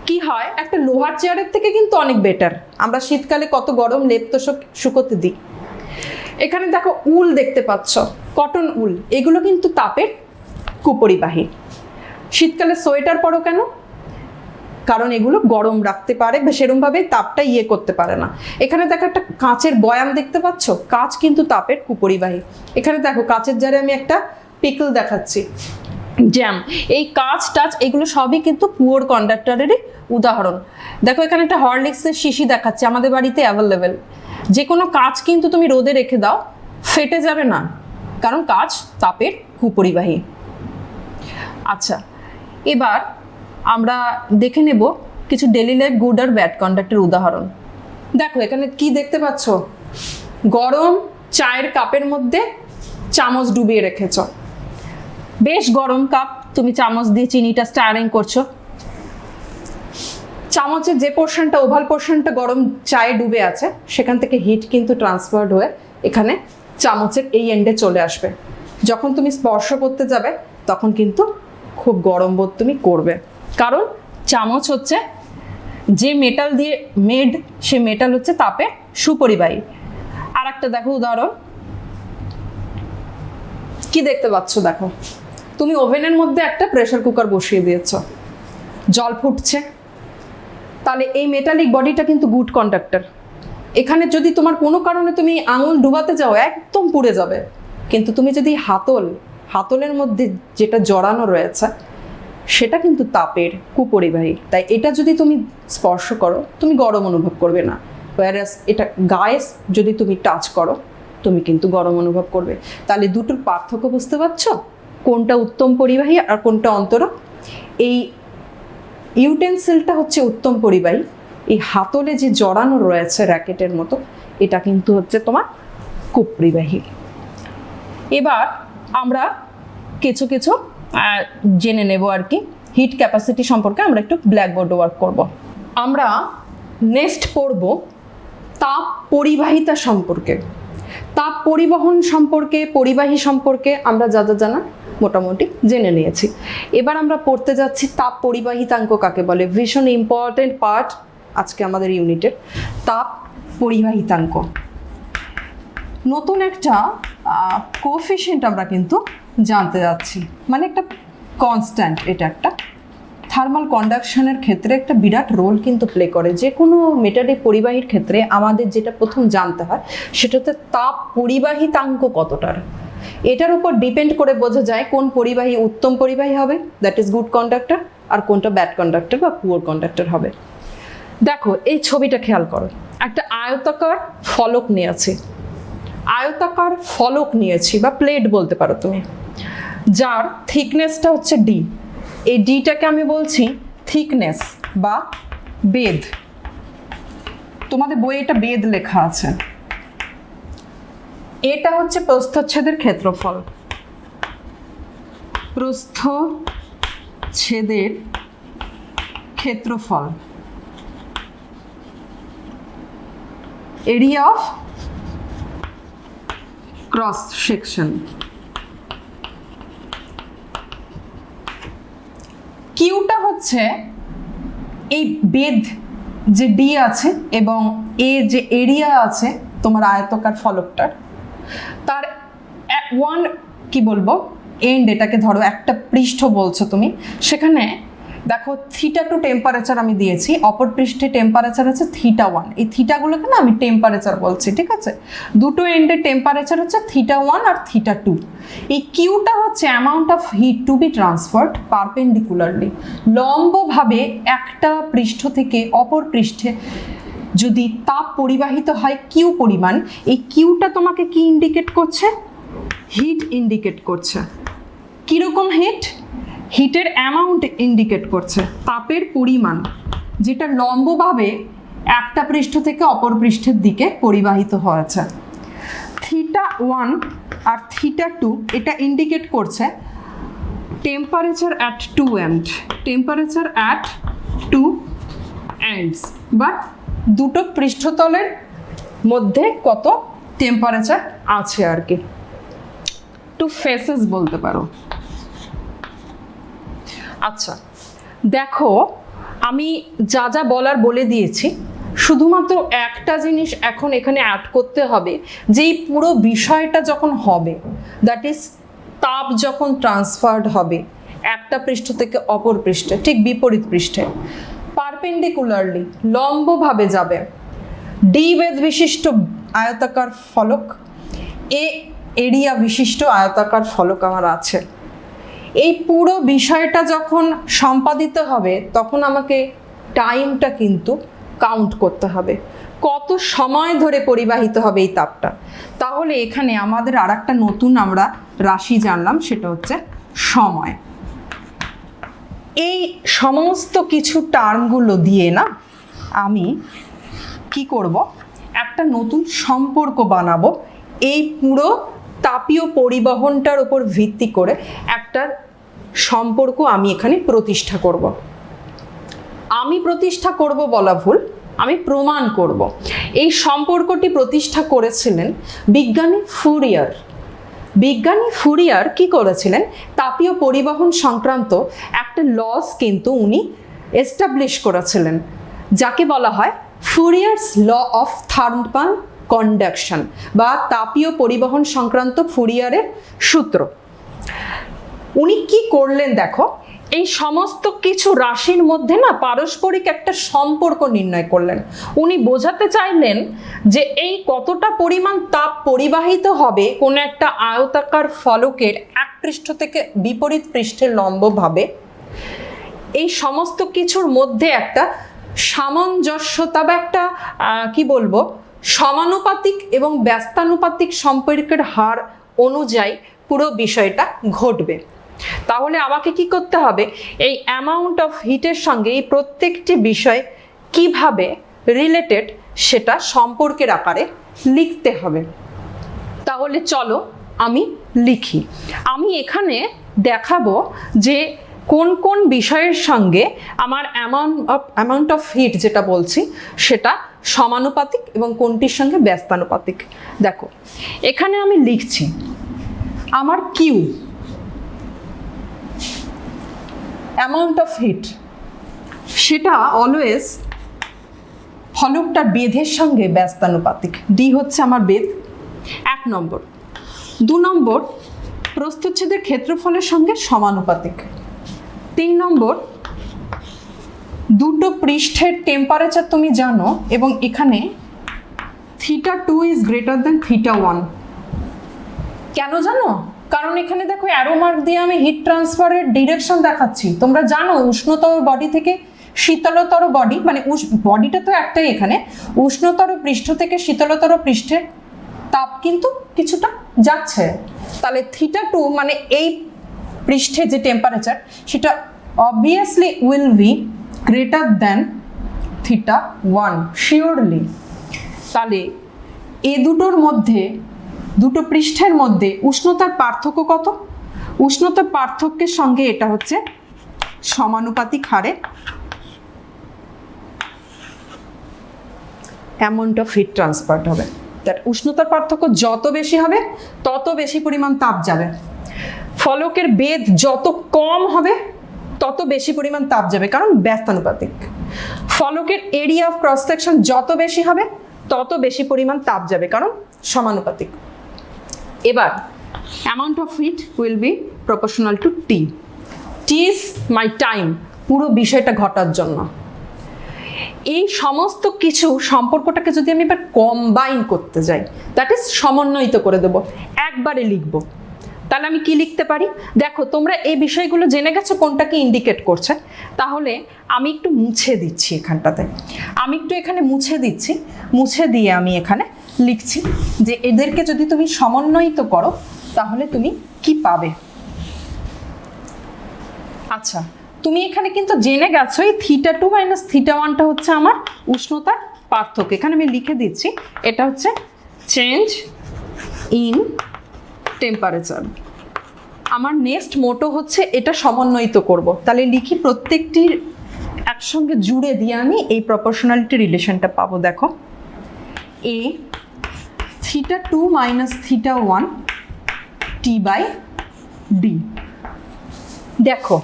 Speaker 2: কি হয়, একটা লোহার চেয়ারের থেকে কিন্তু অনেক বেটার। আমরা শীতকালে কত গরম লেপ তো শুকোতে দিই। এখানে দেখো উল দেখতে পাচ্ছ, কটন উল, এগুলো কিন্তু তাপের কুপরিবাহী। শীতকালে সোয়েটার পরো কেন? কারণ এগুলো গরম রাখতে পারে, সেরকমভাবে তাপটা করতে পারে না। এখানে দেখো একটা কাঁচের বয়াম দেখতে পাচ্ছ, কাঁচ কিন্তু তাপের কুপরিবাহী। এখানে দেখো কাঁচের জারে আমি একটা পিকল দেখাচ্ছি, জ্যাম। এই কাঁচ টাচ এগুলো সবই কিন্তু পুয়ার কন্ডাক্টরেরই উদাহরণ। দেখো এখানে একটা হরলিক্সের শিশি দেখাচ্ছে, আমাদের বাড়িতে অ্যাভেলেবেল। যে কোনো কাঁচ কিন্তু তুমি রোদে রেখে দাও, ফেটে যাবে না, কারণ কাঁচ তাপের কুপরিবাহী। আচ্ছা, এবার আমরা দেখে নেব কিছু ডেইলি লাইফ গুড আর ব্যাড কন্ডাক্টের উদাহরণ। দেখো এখানে কি দেখতে পাচ্ছ, গরম চায়ের কাপের মধ্যে চামচ ডুবিয়ে রেখেছ। বেশ গরম কাপ, তুমি চামচ দিয়ে চিনিটা স্টারিং করছো। চামচের যে পোর্শনটা, ওভাল পোর্শনটা গরম চায়ে ডুবে আছে, সেখান থেকে হিট কিন্তু ট্রান্সফার্ড হয়ে এখানে চামচের এই এন্ডে চলে আসবে। যখন তুমি স্পর্শ করতে যাবে তখন কিন্তু খুব গরম বোধ তুমি করবে, কারণ চামচ হচ্ছে যে মেটাল দিয়ে মেড, সে মেটাল হচ্ছে তাপে সুপরিবাহী। আর একটা দেখো উদাহরণ, কি দেখতে পাচ্ছ, দেখো তুমি ওভেনের মধ্যে একটা প্রেসার কুকার বসিয়ে দিয়েছ, জল ফুটছে, তাহলে এই মেটালিক বডিটা কিন্তু গুড কন্ডাক্টর। এখানে যদি তোমার কোনো কারণে তুমি আঙুল ডুবাতে যাও একদম পুড়ে যাবে, কিন্তু তুমি যদি হাতলের মধ্যে যেটা জড়ানো রয়েছে সেটা কিন্তু তাপের কুপরিবাহী, তাই এটা যদি তুমি স্পর্শ করো তুমি গরম অনুভব করবে না। ওয়ারাস এটা গায়ে যদি তুমি টাচ করো তুমি কিন্তু গরম অনুভব করবে। তাহলে দুটোর পার্থক্য বুঝতে পারছো, কোনটা উত্তম পরিবাহী আর কোনটা অন্তর। এই ইউটেন্সিলটা হচ্ছে উত্তম পরিবাহী, এই হাতলে যে জড়ানো রয়েছে র্যাকেটের মতো, এটা কিন্তু হচ্ছে তোমার কুপরিবাহী। এবার আমরা কিছু কিছু জেনে নেব আর কি হিট ক্যাপাসিটি সম্পর্কে। আমরা একটু ব্ল্যাকবোর্ডে ওয়ার্ক করব। আমরা নেক্সট পড়ব তাপ পরিবাহিতা সম্পর্কে। তাপ পরিবহন সম্পর্কে, পরিবাহী সম্পর্কে আমরা যা যা জানা মোটামুটি জেনে নিয়েছি। এবার আমরা পড়তে যাচ্ছি তাপ পরিবাহিতাঙ্ক কাকে বলে। ভীষণ ইম্পর্টেন্ট পার্ট আজকে আমাদের ইউনিটের, তাপ পরিবাহিতাঙ্ক। নতুন একটা কোএফিশিয়েন্ট আমরা কিন্তু জানতে যাচ্ছি, মানে একটা কনস্ট্যান্ট। এটা একটা থার্মাল কন্ডাকশনের ক্ষেত্রে একটা বিরাট রোল কিন্তু প্লে করে। যে কোনো মেটালিক পরিবাহীর ক্ষেত্রে আমাদের যেটা প্রথম জানতে হয় সেটা হচ্ছে তাপ পরিবাহিতাঙ্ক কতটার। এটার উপর ডিপেন্ড করে বোঝা যায় কোন পরিবাহী উত্তম পরিবাহী হবে, দ্যাট ইজ গুড কন্ডাক্টর, আর কোনটা ব্যাড কন্ডাক্টর বা পুয়ার কন্ডাক্টর হবে। দেখো এই ছবিটা খেয়াল করো, একটা আয়তাকার ফলক নিয়ে আছে। আয়তাকার ফলক নিয়েছি বা প্লেট বলতে পারো তুমি, যার থিকনেসটা হচ্ছে ডি। এই ডিটাকে আমি বলছি থিকনেস বা বেধ। তোমাদের বইয়ে এটা বেধ লেখা আছে। এটা হচ্ছে প্রস্থচ্ছেদের ক্ষেত্রফল। প্রস্থচ্ছেদের ক্ষেত্রফল, এরিয়া অফ ক্রস সেকশন। কিউটা হচ্ছে এই বেধ যে ডি আছে এবং এ যে এরিয়া আছে তোমার আয়তকার ফলকটার, তার ওয়ান কি বলবো এন্ড, এটাকে ধরো একটা পৃষ্ঠ বলছো তুমি, সেখানে দেখো θ2 টেম্পারেচার আমি দিয়েছি, অপর পৃষ্ঠে টেম্পারেচার আছে θ1। এই থিটাগুলোকে না আমি টেম্পারেচার বলছি, ঠিক আছে? দুটো এন্ডের টেম্পারেচার হচ্ছে θ1 আর θ2। এই কিউটা হচ্ছে amount of heat to be transferred perpendicularly, লম্বভাবে একটা পৃষ্ঠ থেকে অপর পৃষ্ঠে যদি তাপ পরিবাহিত হয় কিউ পরিমাণ। এই কিউটা তোমাকে কি ইন্ডিকেট করছে? হিট ইন্ডিকেট করছে। কিরকম হিট? হিটের অ্যামাউন্ট ইন্ডিকেট করছে, তাপের পরিমাণ যেটা লম্বভাবে একটা পৃষ্ঠ থেকে অপর পৃষ্ঠের দিকে পরিবাহিত হয়েছে। θ1 আর θ2 এটা ইন্ডিকেট করছে temperature at two end, temperature at two ends, but দুটো পৃষ্ঠতলের মধ্যে কত টেম্পারেচার আছে আর কি, টু ফেসেস বলতে পারো। আচ্ছা দেখো, আমি যা যা বলার বলে দিয়েছি, শুধুমাত্র একটা জিনিস এখন এখানে অ্যাড করতে হবে, যে এই পুরো বিষয়টা যখন হবে, দ্যাট ইজ তাপ যখন ট্রান্সফার্ড হবে একটা পৃষ্ঠ থেকে অপর পৃষ্ঠে, ঠিক বিপরীত পৃষ্ঠে পারপেন্ডিকুলারলি লম্বভাবে যাবে, ডি বেধ বিশিষ্ট আয়তাকার ফলক, এ এরিয়া বিশিষ্ট আয়তাকার ফলক আমার আছে। এই পুরো বিষয়টা যখন সম্পাদিত হবে তখন আমাকে টাইমটা কিন্তু কাউন্ট করতে হবে, কত সময় ধরে পরিবাহিত হবে এই তাপটা। তাহলে এখানে আমাদের আর একটা নতুন আমরা রাশি জানলাম, সেটা হচ্ছে সময়। এই সমস্ত কিছু টার্মগুলো দিয়ে না আমি কি করব, একটা নতুন সম্পর্ক বানাবো। এই পুরো তাপীয় পরিবহনটার উপর ভিত্তি করে একটা সম্পর্ক আমি এখানে প্রতিষ্ঠা করব। আমি প্রতিষ্ঠা করব বলা ভুল, আমি প্রমাণ করব। এই সম্পর্কটি প্রতিষ্ঠা করেছিলেন বিজ্ঞানী ফুরিয়ার। বিজ্ঞানী ফুরিয়ার কি করেছিলেন, তাপীয় পরিবহন সংক্রান্ত একটা লস কিন্তু উনি এস্টাবলিশ করেছিলেন, যাকে বলা হয় ফুরিয়ার্স ল অফ থার্মাল কন্ডাকশন বা তাপীয় পরিবহন সংক্রান্ত ফুরিয়ারের সূত্র। উনি কি করলেন দেখো, এই সমস্ত কিছু রাশির মধ্যে না পারস্পরিক একটা সম্পর্ক নির্ণয় করলেন। উনি বোঝাতে চাইলেন যে এই কতটা পরিমাণ তাপ পরিবাহিত হবে কোনো একটা আয়তাকার ফলকের এক পৃষ্ঠ থেকে বিপরীত পৃষ্ঠের লম্বভাবে, এই সমস্ত কিছুর মধ্যে একটা সামঞ্জস্যতা বা একটা কি বলবো সমানুপাতিক এবং ব্যস্তানুপাতিক সম্পর্কের হার অনুযায়ী পুরো বিষয়টা ঘটবে। তাহলে আমাকে কি করতে হবে, এই অ্যামাউন্ট অফ হিটের সঙ্গে এই প্রত্যেকটি বিষয় কিভাবে রিলেটেড সেটা সম্পর্কের আকারে লিখতে হবে। তাহলে চলো আমি লিখি। আমি এখানে দেখাবো যে কোন কোন বিষয়ের সঙ্গে আমার অ্যামাউন্ট অফ হিট যেটা বলছি সেটা সমানুপাতিক এবং কোনটির সঙ্গে ব্যস্তানুপাতিক। দেখো এখানে আমি লিখছি আমার কিউ অ্যামাউন্ট অফ হিট, সেটা অলওয়েজ ফলকটার বেধের সঙ্গে ব্যস্তানুপাতিক। ডি হচ্ছে আমার বেধ, 1 নম্বর। 2 নম্বর, প্রস্থচ্ছেদের ক্ষেত্রফলের সঙ্গে সমানুপাতিক। 3 নম্বর, দুটো পৃষ্ঠের টেম্পারেচার তুমি জানো এবং এখানে θ2 ইজ গ্রেটার দ্যান θ1। কেন জানো? কারণ এখানে দেখো অ্যারো মার্ক দিয়ে আমি হিট ট্রান্সফারের ডিরেকশন দেখাচ্ছি। তোমরা জানো উষ্ণতর বডি থেকে শীতলতর বডি, মানে বডিটা তো একটাই, এখানে উষ্ণতর পৃষ্ঠ থেকে শীতলতর পৃষ্ঠের তাপ কিন্তু কিছুটা যাচ্ছে, তাহলে θ2 মানে এই পৃষ্ঠে যে টেম্পারেচার সেটা obviously will be greater than θ1 surely. তাহলে এ দুটোর মধ্যে, দুটো পৃষ্ঠের মধ্যে উষ্ণতার পার্থক্য কত? উষ্ণতার পার্থক্যের সঙ্গে এটা হচ্ছে সমানুপাতিক হারে অ্যামাউন্ট অফ হিট ট্রান্সফার্ড হবে। তার উষ্ণতার পার্থক্য যত বেশি হবে তত বেশি পরিমাণ তাপ যাবে, ফলকের বেধ যত কম হবে তত বেশি পরিমাণ তাপ যাবে, কারণ ব্যস্তানুপাতিক। ফলকের এরিয়া অফ ক্রস সেকশন যত বেশি হবে তত বেশি পরিমাণ তাপ যাবে, কারণ সমানুপাতিক। এবার amount of hit will be proportional to T. T is my time পুরো বিষয়টা ঘটার জন্য। এই সমস্ত কিছু সম্পর্কটাকে যদি আমি এবার কম্বাইন করতে যাই, দ্যাট ইজ সমন্বয়িত করে দেবো, একবারে লিখবো, তাহলে আমি কি লিখতে পারি? দেখো তোমরা এই বিষয়গুলো জেনে গেছো কোনটা কি ইন্ডিকেট করছে। তাহলে আমি একটু মুছে দিচ্ছি এখানটাতে, আমি একটু এখানে মুছে দিচ্ছি, মুছে দিয়ে আমি এখানে লিখছি যে এদেরকে যদি তুমি সমন্বয়িত করো তাহলে তুমি কি পাবে। আচ্ছা, তুমি এখানে কিন্তু জেনে গেছো এই θ2 মাইনাস θ1টা হচ্ছে আমার উষ্ণতার পার্থক্য। এখানে আমি লিখে দিচ্ছি এটা হচ্ছে চেঞ্জ ইন টেম্পারেচার। আমার নেক্সট মোটো হচ্ছে এটা সমন্বয়িত করব, তাহলে লিখি প্রত্যেকটির একসঙ্গে জুড়ে দিয়ে আমি এই প্রপোর্শনালিটি রিলেশনটা পাবো। দেখো এ θ2 মাইনাস θ1 T/D। দেখো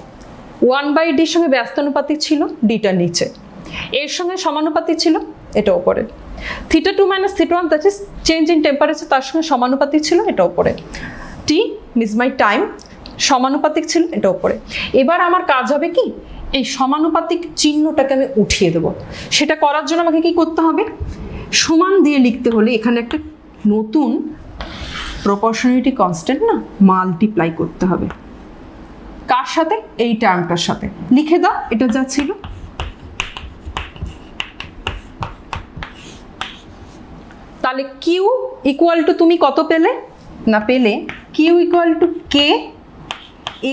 Speaker 2: 1/D সঙ্গে ব্যস্তানুপাতিক ছিল, ডিটা নিচে, এর সঙ্গে সমানুপাতিক ছিল, এটা উপরে। θ2 minus θ1 that is change in temperature, তার সঙ্গে সমানুপাতিক ছিল, এটা উপরে। টি মিজ মাই টাইম সমানুপাতিক ছিল, এটা উপরে। এবার আমার কাজ হবে কি, এই সমানুপাতিক চিহ্নটাকে আমি উঠিয়ে দেবো। সেটা করার জন্য আমাকে কি করতে হবে, সমান দিয়ে লিখতে হলে এখানে একটা নতুন প্রপোর্শনালিটি কনস্ট্যান্ট না মাল্টিপ্লাই করতে হবে। কার সাথে? এই টার্মটার সাথে। লিখে দাও এটা যা ছিল। তাহলে কিউ ইকুয়াল টু তুমি কত পেলে না, পেলে Q equal to K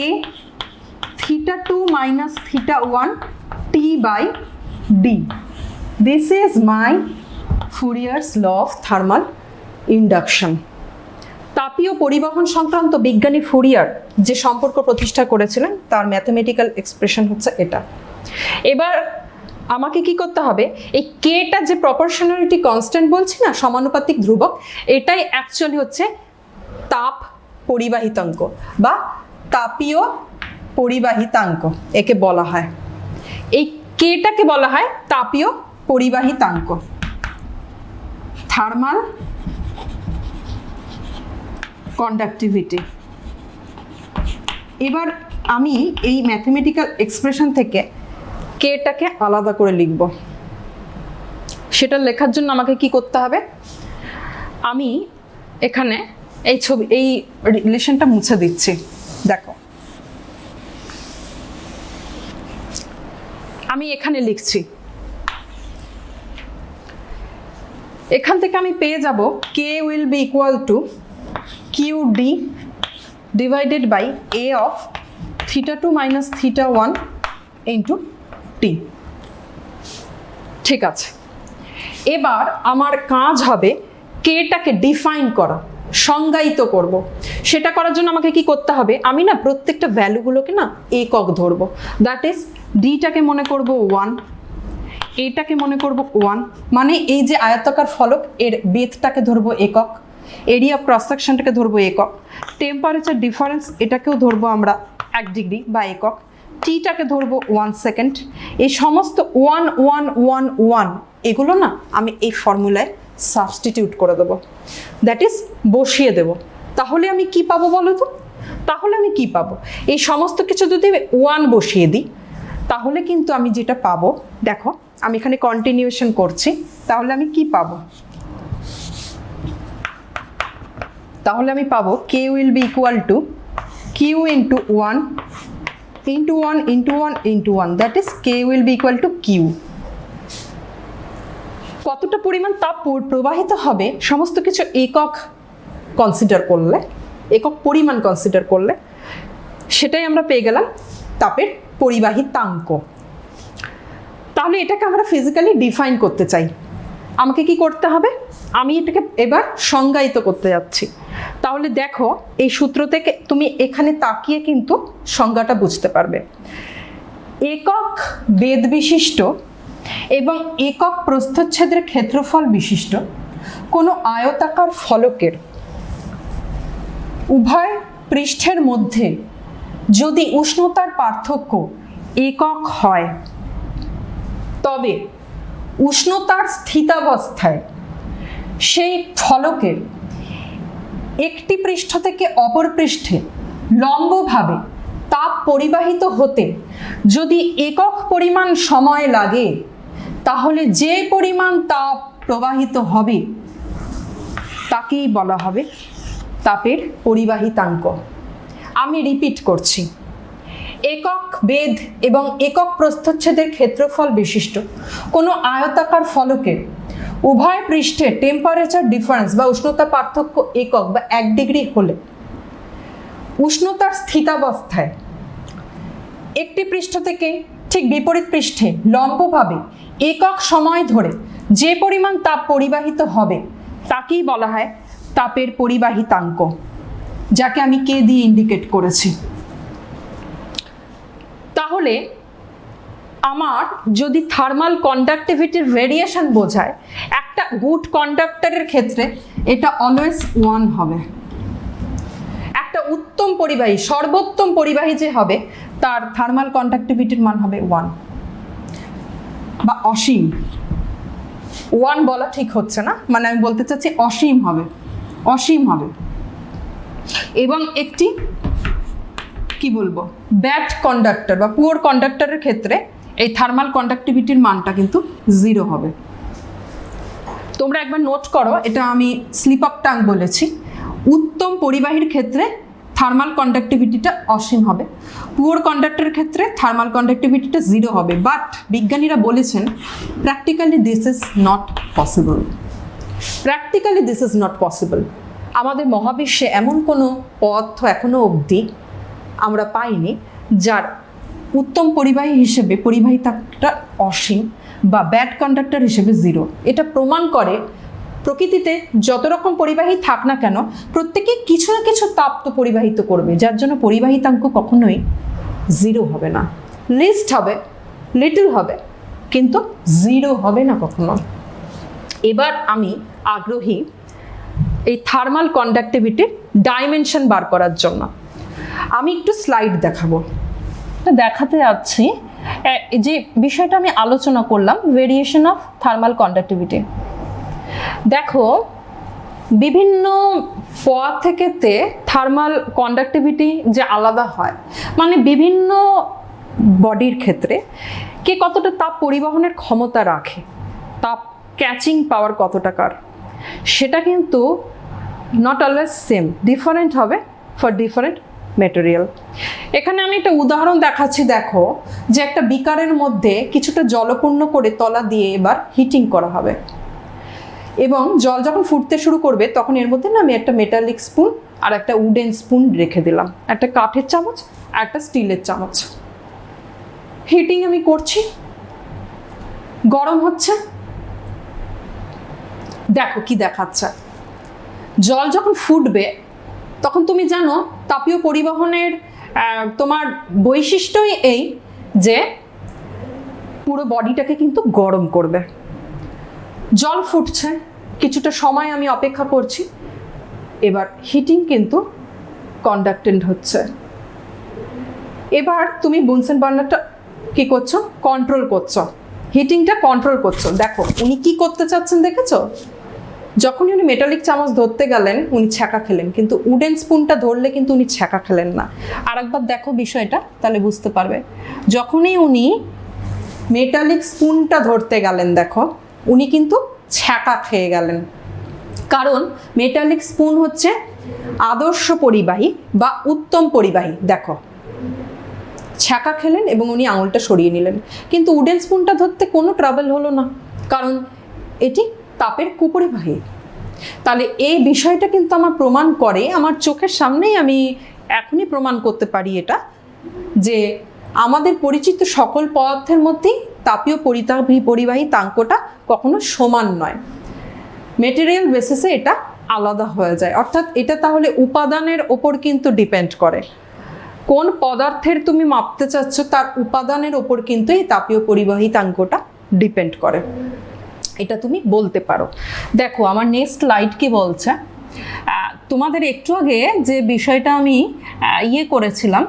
Speaker 2: A θ2 minus θ1 T/D। This is my Fourier's law of thermal induction. তাপীয় পরিবহন সংক্রান্ত বিজ্ঞানী ফুরিয়ার যে সম্পর্ক প্রতিষ্ঠা করেছিলেন তার ম্যাথমেটিক্যাল এক্সপ্রেশন হচ্ছে এটা। এবার আমাকে কি করতে হবে, এই কেটা যে প্রপোর্শনালিটি কনস্ট্যান্ট বলছি না, সমানুপাতিক ধ্রুবক, এটাই অ্যাকচুয়ালি হচ্ছে তাপ পরিবাহিতাঙ্ক বা তাপীয় পরিবাহিতাঙ্ক একে বলা হয়। এই কেটাকে বলা হয় তাপীয় পরিবাহিতাঙ্ক, থার্মাল কন্ডাক্টিভিটি। এবার আমি এই ম্যাথমেটিক্যাল এক্সপ্রেশন থেকে কেটাকে আলাদা করে লিখব। সেটা লেখার জন্য আমাকে কি করতে হবে, আমি এখানে এই রিলেশনটা মুছে দিচ্ছি। দেখো আমি এখানে লিখছি, এখান থেকে আমি পেয়ে যাব K will be equal to QD divided by A of θ2 minus θ1 into T. ঠিক আছে, এবার আমার কাজ হবে কেটাকে ডিফাইন করা, সংজ্ঞায়িত করব। সেটা করার জন্য আমাকে কি করতে হবে, আমি না প্রত্যেকটা ভ্যালুগুলোকে না একক ধরবো। দ্যাট ইজ ডিটাকে মনে করব 1, এটাকে মনে করব 1, মানে এই যে আয়তাকার ফলক এর বেধটাকে ধরবো একক, এরিয়া অফ ক্রস সেকশনটাকে ধরবো একক, টেম্পারেচার ডিফারেন্স এটাকেও ধরবো আমরা 1 ডিগ্রি বা একক, টিটাকে ধরবো 1 সেকেন্ড। এই সমস্ত 1 1 1 1 এগুলো না আমি এই ফর্মুলায় সাবস্টিটিউট করে দেবো, দ্যাট ইজ বসিয়ে দেবো। তাহলে আমি কি পাবো বলো তো, তাহলে আমি কি পাবো, এই সমস্ত কিছু যদি 1 বসিয়ে দিই তাহলে কিন্তু আমি যেটা পাবো, দেখো আমি এখানে কন্টিনিউশন করছি, তাহলে আমি কি পাবো, তাহলে আমি পাবো K will be equal to Q into 1 into 1 into 1 into 1, that is K will be equal to Q. কতটা পরিমাণ তাপ প্রবাহিত হবে সমস্ত কিছু একক কনসিডার করলে, একক পরিমাণ কনসিডার করলে সেটাই আমরা পেয়ে গেলাম তাপের পরিবাহিতাঙ্ক। তাহলে এটাকে আমরা ফিজিক্যালি ডিফাইন করতে চাই, আমাকে কি করতে হবে? আমি এটাকে এবার সংজ্ঞায়িত করতে যাচ্ছি। তাহলে দেখো এই সূত্র থেকে তুমি এখানে তাকিয়ে কিন্তু সংজ্ঞাটা বুঝতে পারবে। একক বেধ বিশিষ্ট এবং একক প্রস্থচ্ছেদের ক্ষেত্রফল বিশিষ্ট কোনো আয়তাকার ফলকের উভয় পৃষ্ঠের মধ্যে যদি উষ্ণতার পার্থক্য একক হয়, তবে উষ্ণতার স্থিতাবস্থায় সেই ফলকের একটি পৃষ্ঠ থেকে অপর পৃষ্ঠে লম্বভাবে তাপ পরিবাহিত হতে যদি একক পরিমাণ সময় লাগে, তাহলে যে পরিমাণ তাপ প্রবাহিত হবে তাকেই বলা হবে তাপের পরিবাহিতাঙ্ক। আমি রিপিট করছি, একক বেধ এবং একক প্রস্থচ্ছেদের ক্ষেত্রফল বিশিষ্ট কোনো আয়তাকার ফলকের উভয় পৃষ্ঠে টেম্পারেচার ডিফারেন্স বা উষ্ণতা পার্থক্য একক বা 1 ডিগ্রি হলে উষ্ণতার স্থিতাবস্থায় একটি পৃষ্ঠ থেকে ঠিক বিপরীত পৃষ্ঠে লম্বভাবে একক সময় ধরে যে পরিমাণ তাপ পরিবাহিত হবে তাকেই বলা হয় তাপের পরিবাহিতাঙ্ক, যাকে আমি কে দিয়ে ইন্ডিকেট করেছি। তাহলে আমার যদি থার্মাল কন্ডাক্টিভিটির ভেরিয়েশন বোঝায়, একটা গুড কন্ডাক্টরের ক্ষেত্রে এটা অলওয়েজ 1 হবে। একটা উত্তম পরিবাহী, সর্বোত্তম পরিবাহী যে হবে তার থার্মাল কন্ডাক্টিভিটির মান হবে 1 বা অসীম। 1 বলা ঠিক হচ্ছে না, মানে আমি বলতে চাচ্ছি অসীম হবে, অসীম হবে। এবং একটি কি বলবো ব্যাড কন্ডাক্টর বা পুয়ার কন্ডাক্টরের ক্ষেত্রে এই থার্মাল কন্ডাক্টিভিটির মানটা কিন্তু 0 হবে। তোমরা একবার নোট করো, এটা আমি স্লিপ অফ টাং বলেছি। উত্তম পরিবাহীর ক্ষেত্রে থার্মাল কন্ডাক্টিভিটিটা অসীম হবে, পুয়ার কন্ডাক্টরের ক্ষেত্রে থার্মাল কন্ডাক্টিভিটিটা 0 হবে। বাট বিজ্ঞানীরা বলেছেন practically this is not possible. Practically this is not possible. আমাদের মহাবিশ্বে এমন কোনো পদার্থ এখনো অবধি আমরা পাইনি যার উত্তম পরিবাহী হিসেবে পরিবাহিতাটা অসীম বা ব্যাড কন্ডাক্টর হিসেবে 0। এটা প্রমাণ করে প্রকৃতিতে যত রকম পরিবাহী থাক না কেন প্রত্যেকে কিছু না কিছু তাপ তো পরিবাহিত করবে, যার জন্য পরিবাহিতাঙ্ক কখনোই 0 হবে না। লিস্ট হবে, লিটল হবে, কিন্তু 0 হবে না কখনো। এবার আমি আগ্রহী এই থার্মাল কন্ডাক্টিভিটির ডাইমেনশন বার করার জন্য। আমি একটু স্লাইড দেখাবো, দেখাতে যাচ্ছি যে বিষয়টা আমি আলোচনা করলাম, ভেরিয়েশন অফ থার্মাল কন্ডাক্টিভিটি। দেখো বিভিন্ন পদ থেকেতে থার্মাল কন্ডাক্টিভিটি যে আলাদা হয়, মানে বিভিন্ন বডির ক্ষেত্রে কে কতটা তাপ পরিবহনের ক্ষমতা রাখে, তাপ ক্যাচিং পাওয়ার কতটাকার, সেটা কিন্তু নট অলওয়েজ সেম, ডিফারেন্ট হবে ফর ডিফারেন্ট মেটেরিয়াল। এখানে আমি একটা উদাহরণ দেখাচ্ছি। দেখো যে একটা বিকারের মধ্যে কিছুটা জলপূর্ণ করে তলা দিয়ে এবার হিটিং করা হবে, এবং জল যখন ফুটতে শুরু করবে তখন এর মধ্যে না আমি একটা মেটালিক স্পুন আর একটা উডেন স্পুন রেখে দিলাম, একটা কাঠের চামচ আর একটা স্টিলের চামচ। হিটিং আমি করছি, গরম হচ্ছে। দেখো কি দেখাচ্ছে, জল যখন ফুটবে তখন তুমি জানো তাপীয় পরিবহনের তোমার বৈশিষ্ট্যই এই যে পুরো বডিটাকে কিন্তু গরম করবে। জল ফুটছে, কিছুটা সময় আমি অপেক্ষা করছি, এবার হিটিং কিন্তু কন্ডাক্টেন্ট হচ্ছে। এবার তুমি বুনসেন বার্নারটা কি করছো, কন্ট্রোল করছো, হিটিংটা কন্ট্রোল করছো। দেখো উনি কি করতে চাচ্ছেন দেখেছো, যখনই উনি মেটালিক চামচ ধরতে গেলেন উনি ছ্যাঁকা খেলেন, কিন্তু উডেন স্পুনটা ধরলে কিন্তু উনি ছ্যাঁকা খেলেন না। আর একবার দেখো বিষয়টা, তাহলে বুঝতে পারবে। যখনই উনি মেটালিক স্পুনটা ধরতে গেলেন দেখো উনি কিন্তু ছ্যাঁকা খেয়ে গেলেন, কারণ মেটালিক স্পুন হচ্ছে আদর্শ পরিবাহী বা উত্তম পরিবাহী। দেখো ছ্যাঁকা খেলেন এবং উনি আঙুলটা সরিয়ে নিলেন, কিন্তু উডেন স্পুনটা ধরতে কোনো ট্রাবল হলো না, কারণ এটি তাপের কুপরিবাহী। তাহলে এই বিষয়টা কিন্তু আমার প্রমাণ করে, আমার চোখের সামনেই আমি এখনই প্রমাণ করতে পারি এটা, যে আমাদের পরিচিত সকল পদার্থের মধ্যেই তাপীয় পরিবাহী তাঙ্কটা কখনো সমান নয়, মেটেরিয়াল বেসিসে এটা আলাদা হয়ে যায়। অর্থাৎ এটা তাহলে উপাদানের ওপর কিন্তু ডিপেন্ড করে, কোন পদার্থের তুমি মাপতে চাচ্ছ তার উপাদানের ওপর কিন্তু এই তাপীয় পরিবাহী তাঙ্কটা ডিপেন্ড করে, এটা তুমি বলতে পারো। দেখো আমার নেক্সট স্লাইড কি বলছে, তোমাদের একটু আগে যে বিষয়টা আমি করেছিলাম,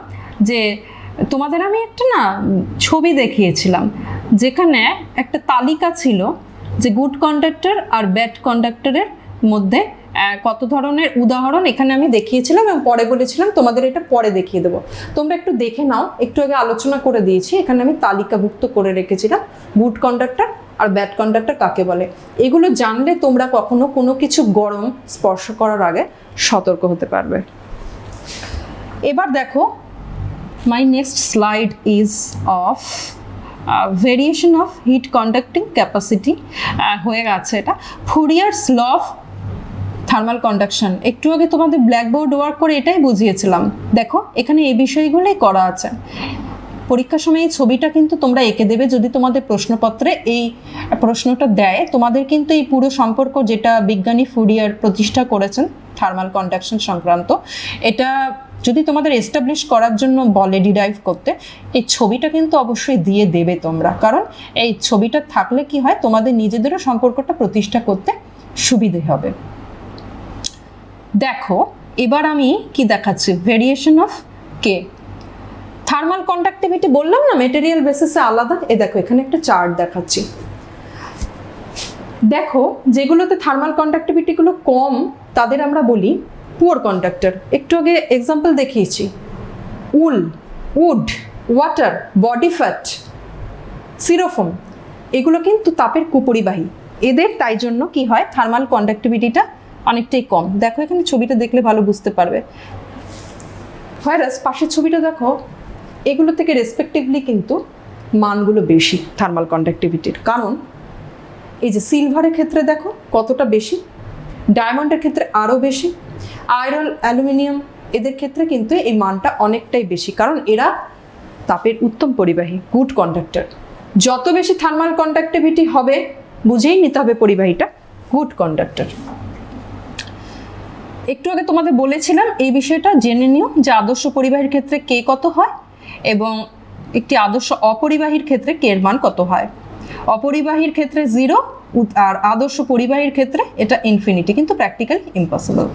Speaker 2: যে তোমাদের আমি একটা না ছবি দেখিয়েছিলাম যেখানে একটা তালিকা ছিল যে গুড কন্ডাক্টর আর ব্যাড কন্ডাক্টরের মধ্যে কত ধরনের উদাহরণ এখানে আমি দেখিয়েছিলাম, এবং পরে বলেছিলাম তোমাদের এটা পরে দেখিয়ে দেবো। তোমরা একটু দেখে নাও, একটু আগে আলোচনা করে দিয়েছি, এখানে আমি তালিকাভুক্ত করে রেখেছিলাম গুড কন্ডাক্টর আর ব্যাড কন্ডাক্টর কাকে বলে। এগুলো জানলে তোমরা কখনো কোনো কিছু গরম স্পর্শ করার আগে সতর্ক হতে পারবে। এবার দেখো my next slide is of variation of heat conducting capacity হয়ে গেছে এটা ফুরিয়ারস ল অফ থার্মাল কন্ডাকশন। একটু আগে তোমাদের ব্ল্যাকবোর্ড ওয়ার্ক করে এটাই বুঝিয়েছিলাম, দেখো এখানে এই বিষয়গুলোই করা আছে। পরীক্ষার সময় এই ছবিটা কিন্তু তোমরা এঁকে দেবে, যদি তোমাদের প্রশ্নপত্রে এই প্রশ্নটা দেয়। তোমাদের কিন্তু এই পুরো সম্পর্ক যেটা বিজ্ঞানী ফুরিয়ার প্রতিষ্ঠা করেছেন থার্মাল কন্ডাকশন সংক্রান্ত, এটা যদি তোমাদের এস্টাবলিশ করার জন্য বলে ডিরাইভ করতে, এই ছবিটা কিন্তু অবশ্যই দিয়ে দেবে তোমরা, কারণ এই ছবিটা থাকলে কি হয় তোমাদের নিজেদেরও সম্পর্কটা প্রতিষ্ঠা করতে সুবিধে হবে। দেখো এবার আমি কি দেখাচ্ছি, variation of K. Thermal conductivity বললাম না মেটেরিয়াল বেসিসে আলাদা, দেখো এখানে একটা চার্ট দেখাচ্ছি। দেখো যেগুলোতে থার্মাল কন্ডাক্টিভিটিগুলো কম তাদের আমরা বলি পুয়ার কন্ডাক্টর। একটু আগে এক্সাম্পল দেখিয়েছি, উড, ওয়াটার, বডি ফ্যাট, সিরোফোম, এগুলো কিন্তু তাপের কুপরিবাহী। এদের তাই জন্য কি হয় থার্মাল কন্ডাক্টিভিটিটা অনেকটাই কম। দেখো এখানে ছবিটা দেখলে ভালো বুঝতে পারবে। ভাইরাস পাশের ছবিটা দেখো, এগুলো থেকে রেসপেক্টিভলি কিন্তু মানগুলো বেশি থার্মাল কন্ডাক্টিভিটির, কারণ এই যে সিলভারের ক্ষেত্রে দেখো কতটা বেশি, ডায়মন্ডের ক্ষেত্রে আরও বেশি, আয়রন, অ্যালুমিনিয়াম এদের ক্ষেত্রে কিন্তু এই মানটা অনেকটাই বেশি, কারণ এরা তাপের উত্তম পরিবাহী, গুড কন্ডাক্টর। যত বেশি থার্মাল কন্ডাক্টিভিটি হবে বুঝেই নিতে হবে পরিবাহীটা গুড কন্ডাক্টর। একটু আগে তোমাদের বলেছিলাম এই বিষয়টা জেনে নিও যে আদর্শ পরিবাহীর ক্ষেত্রে কে কত হয় এবং একটি আদর্শ অপরিবাহীর ক্ষেত্রে কে এর মান কত হয়। অপরিবাহীর ক্ষেত্রে 0 আর আদর্শ পরিবাহীর ক্ষেত্রে এটা ইনফিনিটি, কিন্তু প্র্যাকটিক্যালি ইম্পসিবল।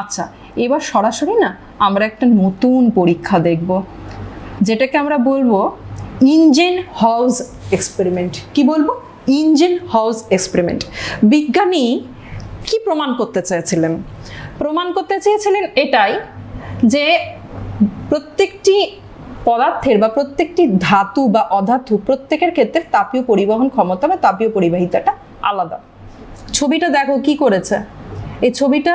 Speaker 2: আচ্ছা এবার সরাসরি না আমরা একটা নতুন পরীক্ষা দেখব, যেটাকে আমরা বলবো ইঞ্জেন হাউস এক্সপেরিমেন্ট। কি বলবো? ইঞ্জেন হাউস এক্সপেরিমেন্ট। বিজ্ঞানী কি প্রমাণ করতে চেয়েছিলেন? প্রমাণ করতে চেয়েছিলেন এটাই যে প্রত্যেকটি পদার্থের বা প্রত্যেকটি ধাতু বা অধাতু প্রত্যেকের ক্ষেত্রে তাপীয় পরিবহন ক্ষমতা বা তাপীয় পরিবাহিতাটা আলাদা। ছবিটা দেখো কি করেছে, এই ছবিটা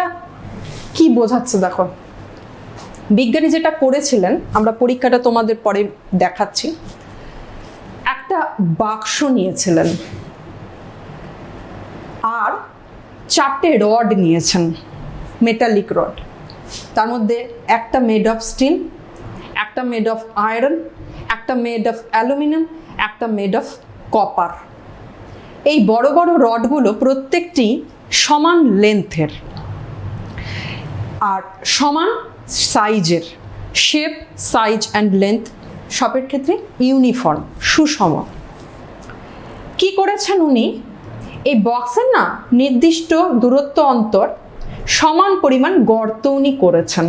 Speaker 2: কি বোঝাচ্ছে দেখো। বিজ্ঞানী যেটা করেছিলেন, আমরা পরীক্ষাটা তোমাদের পরে দেখাচ্ছি, একটা বাক্স নিয়েছিলেন আর 4টে রড নিয়েছেন, মেটালিক রড। তার মধ্যে একটা মেড অফ স্টিল, একটা মেড অফ আয়রন, একটা মেড অফ অ্যালুমিনিয়াম, একটা মেড অফ কপার। এই বড় বড় রডগুলো প্রত্যেকটি সমান লেন্থের আর সমান সাইজের, শেপ, সাইজ অ্যান্ড লেন্থ সবের ক্ষেত্রে ইউনিফর্ম, সুষম। কি করেছেন উনি? এই বক্সের না নির্দিষ্ট দূরত্ব অন্তর সমান পরিমাণ গর্ত উনি করেছেন।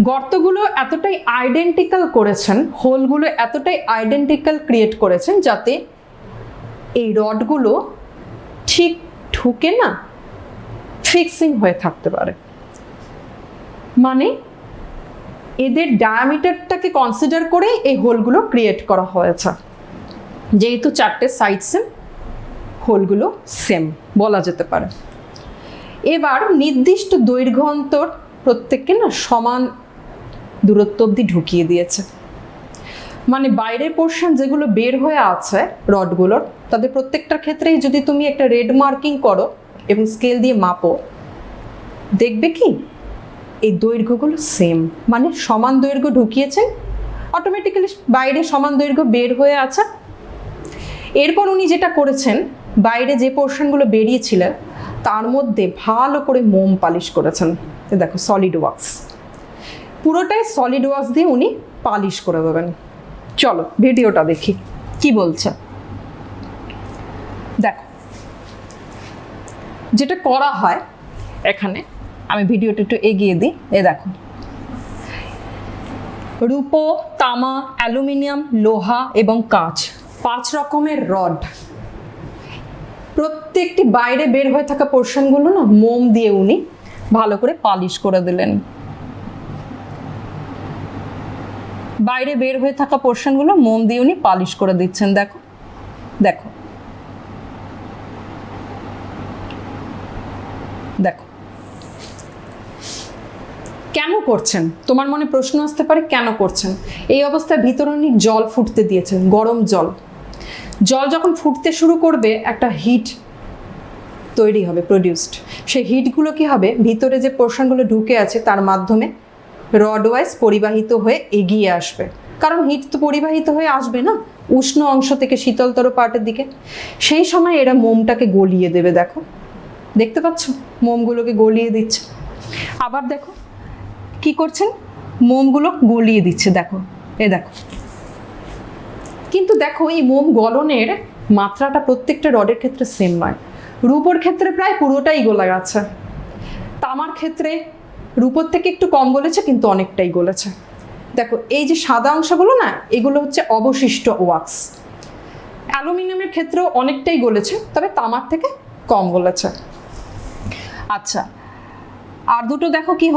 Speaker 2: গর্তগুলো এতটাই আইডেন্টিক্যাল করেছেন, হোলগুলো এতটাই আইডেন্টিক্যাল ক্রিয়েট করেছেন যাতে এই রডগুলো ঠিক ঢুকে না ফিক্সিং হয়ে থাকতে পারে। মানে এদের ডায়ামিটারটাকে কনসিডার করে এই হোলগুলো ক্রিয়েট করা হয়েছে। যেহেতু 4টে সাইড সেম, হোলগুলো সেম বলা যেতে পারে। এবার নির্দিষ্ট দৈর্ঘ্য অন্তর প্রত্যেককে না সমান দূরত্ব অবধি ঢুকিয়ে দিয়েছে। মানে বাইরের পোর্শন যেগুলো বের হয়ে আছে রডগুলোর, তাদের প্রত্যেকটার ক্ষেত্রেই যদি তুমি একটা রেড মার্কিং করো এবং স্কেল দিয়ে মাপো, দেখবে কি এই দৈর্ঘ্যগুলো সেম, মানে সমান দৈর্ঘ্য ঢুকিয়েছেন, অটোমেটিক্যালি বাইরে সমান দৈর্ঘ্য বের হয়ে আছে। এরপর উনি যেটা করেছেন, বাইরে যে পোর্শনগুলো বেরিয়েছিলেন তার মধ্যে ভালো করে মোম পালিশ করেছেন। দেখো সলিড ওয়াক্স, পুরোটাই সলিড ওয়াক্স দিয়ে উনি পালিশ করে দেবেন। চলো ভিডিওটা দেখি কি বলছে। দেখো যেটা করা হয় এখানে, আমি ভিডিওটা একটু এগিয়ে দিই। দেখো রূপো, তামা, অ্যালুমিনিয়াম, লোহা এবং কাঁচ, 5 রকমের রড, প্রত্যেকটি বাইরে বের হয়ে থাকা পোর্শনগুলো না মোম দিয়ে উনি ভালো করে পালিশ করে দিলেন। বাইরে বের হয়ে থাকা পোর্শনগুলো মোম দিয়ে উনি পালিশ করে দিচ্ছেন। দেখো দেখো দেখো কেন করছেন? তোমার মনে প্রশ্ন আসতে পারে কেন করছেন। এই অবস্থায় ভিতরে উনি জল ফুটতে দিয়েছেন, গরম জল। জল যখন ফুটতে শুরু করবে একটা হিট তৈরি হবে, প্রডিউসড। সেই হিটগুলো কি হবে, ভিতরে যে পোর্শনগুলো ঢুকে আছে তার মাধ্যমে রড ওয়াইজ পরিবাহিত হয়ে এগিয়ে আসবে। কারণ হিট তো পরিবাহিত হয়ে আসবে না উষ্ণ অংশ থেকে শীতলতর পার্টের দিকে। সেই সময় এরা মোমটাকে গলিয়ে দেবে। দেখো দেখতে পাচ্ছ মোমগুলোকে গলিয়ে দিচ্ছে। আবার দেখো কি করছেন, মোমগুলো গলিয়ে দিচ্ছে। দেখো দেখো, কিন্তু দেখো এই মোম গলনের মাত্রাটা প্রত্যেকটা রডের ক্ষেত্রে সেম নয়। রূপোর ক্ষেত্রে প্রায় পুরোটাই গলা গেছে, তামার ক্ষেত্রে রূপোর থেকে একটু কম গলেছে কিন্তু অনেকটাই গলেছে। দেখো এই যে সাদা অংশগুলো না, এগুলো হচ্ছে অবশিষ্ট ওয়াক্স। অ্যালুমিনিয়ামের ক্ষেত্রেও অনেকটাই গলেছে, তবে তামার থেকে কম গলেছে। আচ্ছা আর দুটো দেখো কি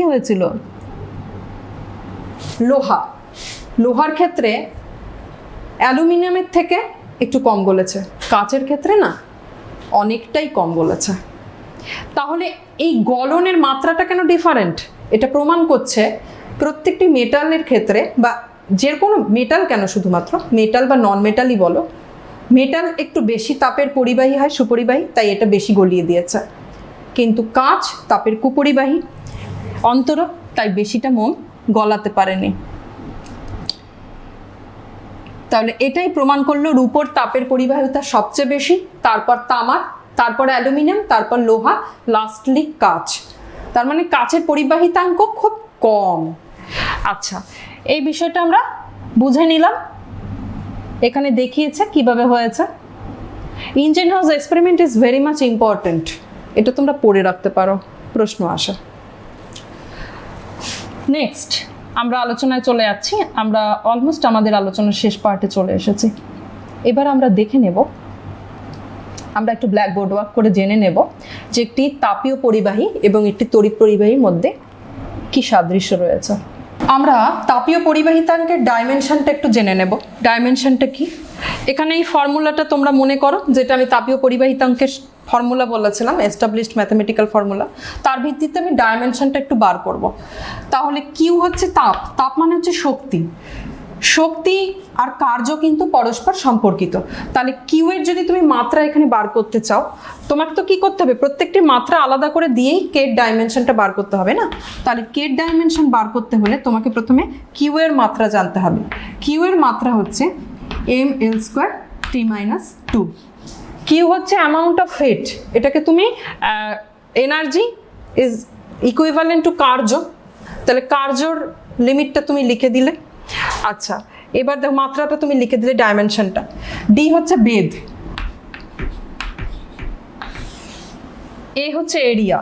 Speaker 2: হয়েছিল, লোহা। লোহার ক্ষেত্রে অ্যালুমিনিয়ামের থেকে একটু কম গলেছে, কাঁচের ক্ষেত্রে না অনেকটাই কম গলেছে। তাহলে এই গলনের মাত্রাটা কেন ডিফারেন্ট? এটা প্রমাণ করছে প্রত্যেকটি মেটালের ক্ষেত্রে, বা যে কোনো মেটাল কেন, শুধুমাত্র মেটাল বা নন মেটালই বলো, মেটাল একটু বেশি তাপের পরিবাহী হয়, সুপরিবাহী, তাই এটা বেশি গলিয়ে দিয়েছে। কিন্তু কাঁচ তাপের কুপরিবাহী অন্তর, তাই বেশিটা মোম গলাতে পারেনি। তাহলে এটাই প্রমাণ করলো রূপোর তাপের পরিবাহিতা সবচেয়ে বেশি, তারপর তামার, তারপর অ্যালুমিনিয়াম, তারপর লোহা, লাস্টলি কাঁচ। তার মানে কাঁচের পরিবাহিতাঙ্ক খুব কম। আচ্ছা এই বিষয়টা আমরা বুঝে নিলাম, এখানে দেখিয়েছে কিভাবে হয়েছে। Engine house experiment is very much important, এটা তোমরা পড়ে রাখতে পারো, প্রশ্ন আসে। নেক্সট আমরা আলোচনায় চলে যাচ্ছি, আমরা অলমোস্ট আমাদের আলোচনার শেষ পার্টে চলে এসেছি। এবার আমরা দেখে নেব, আমরা একটু ব্ল্যাকবোর্ড ওয়ার্ক করে জেনে নেব যে একটি তাপীয় পরিবাহী এবং একটি তড়িৎ পরিবাহীর মধ্যে কি সাদৃশ্য রয়েছে। আমরা তাপীয় পরিবাহিতাঙ্কের ডাইমেনশনটা একটু জেনে নেব। ডাইমেনশনটা কি, এখানে এই ফর্মুলাটা তোমরা মনে করো, যেটা আমি তাপীয় পরিবাহিতাঙ্কের ফর্মুলা বলেছিলাম, এস্টাবলিশড ম্যাথমেটিক্যাল ফর্মুলা, তার ভিত্তিতে আমি ডাইমেনশনটা একটু বার করব। তাহলে কিউ হচ্ছে তাপ, তাপ মানে হচ্ছে শক্তি, শক্তি আর কার্য কিন্তু পরস্পর সম্পর্কিত। তাহলে কিউ এর যদি তুমি মাত্রা এখানে বার করতে চাও, তোমাকে তো কি করতে হবে, প্রত্যেকটি মাত্রা আলাদা করে দিয়েই কে এর ডাইমেনশনটা বার করতে হবে না। তাহলে কে এর ডাইমেনশন বার করতে হলে তোমাকে প্রথমে কিউ এর মাত্রা জানতে হবে। কিউ এর মাত্রা হচ্ছে ml² t-2। কিউ হচ্ছে অ্যামাউন্ট অফ হিট, এটাকে তুমি এনার্জি ইজ ইকুইভ্যালেন্ট টু কার্য, তাহলে কার্যর লিমিটটা তুমি লিখে দিলে। আচ্ছা এবার দেখো মাত্রাটা তুমি লিখে দিলে, ডাইমেনশনটা। ডি হচ্ছে বেধ, এ হচ্ছে এরিয়া,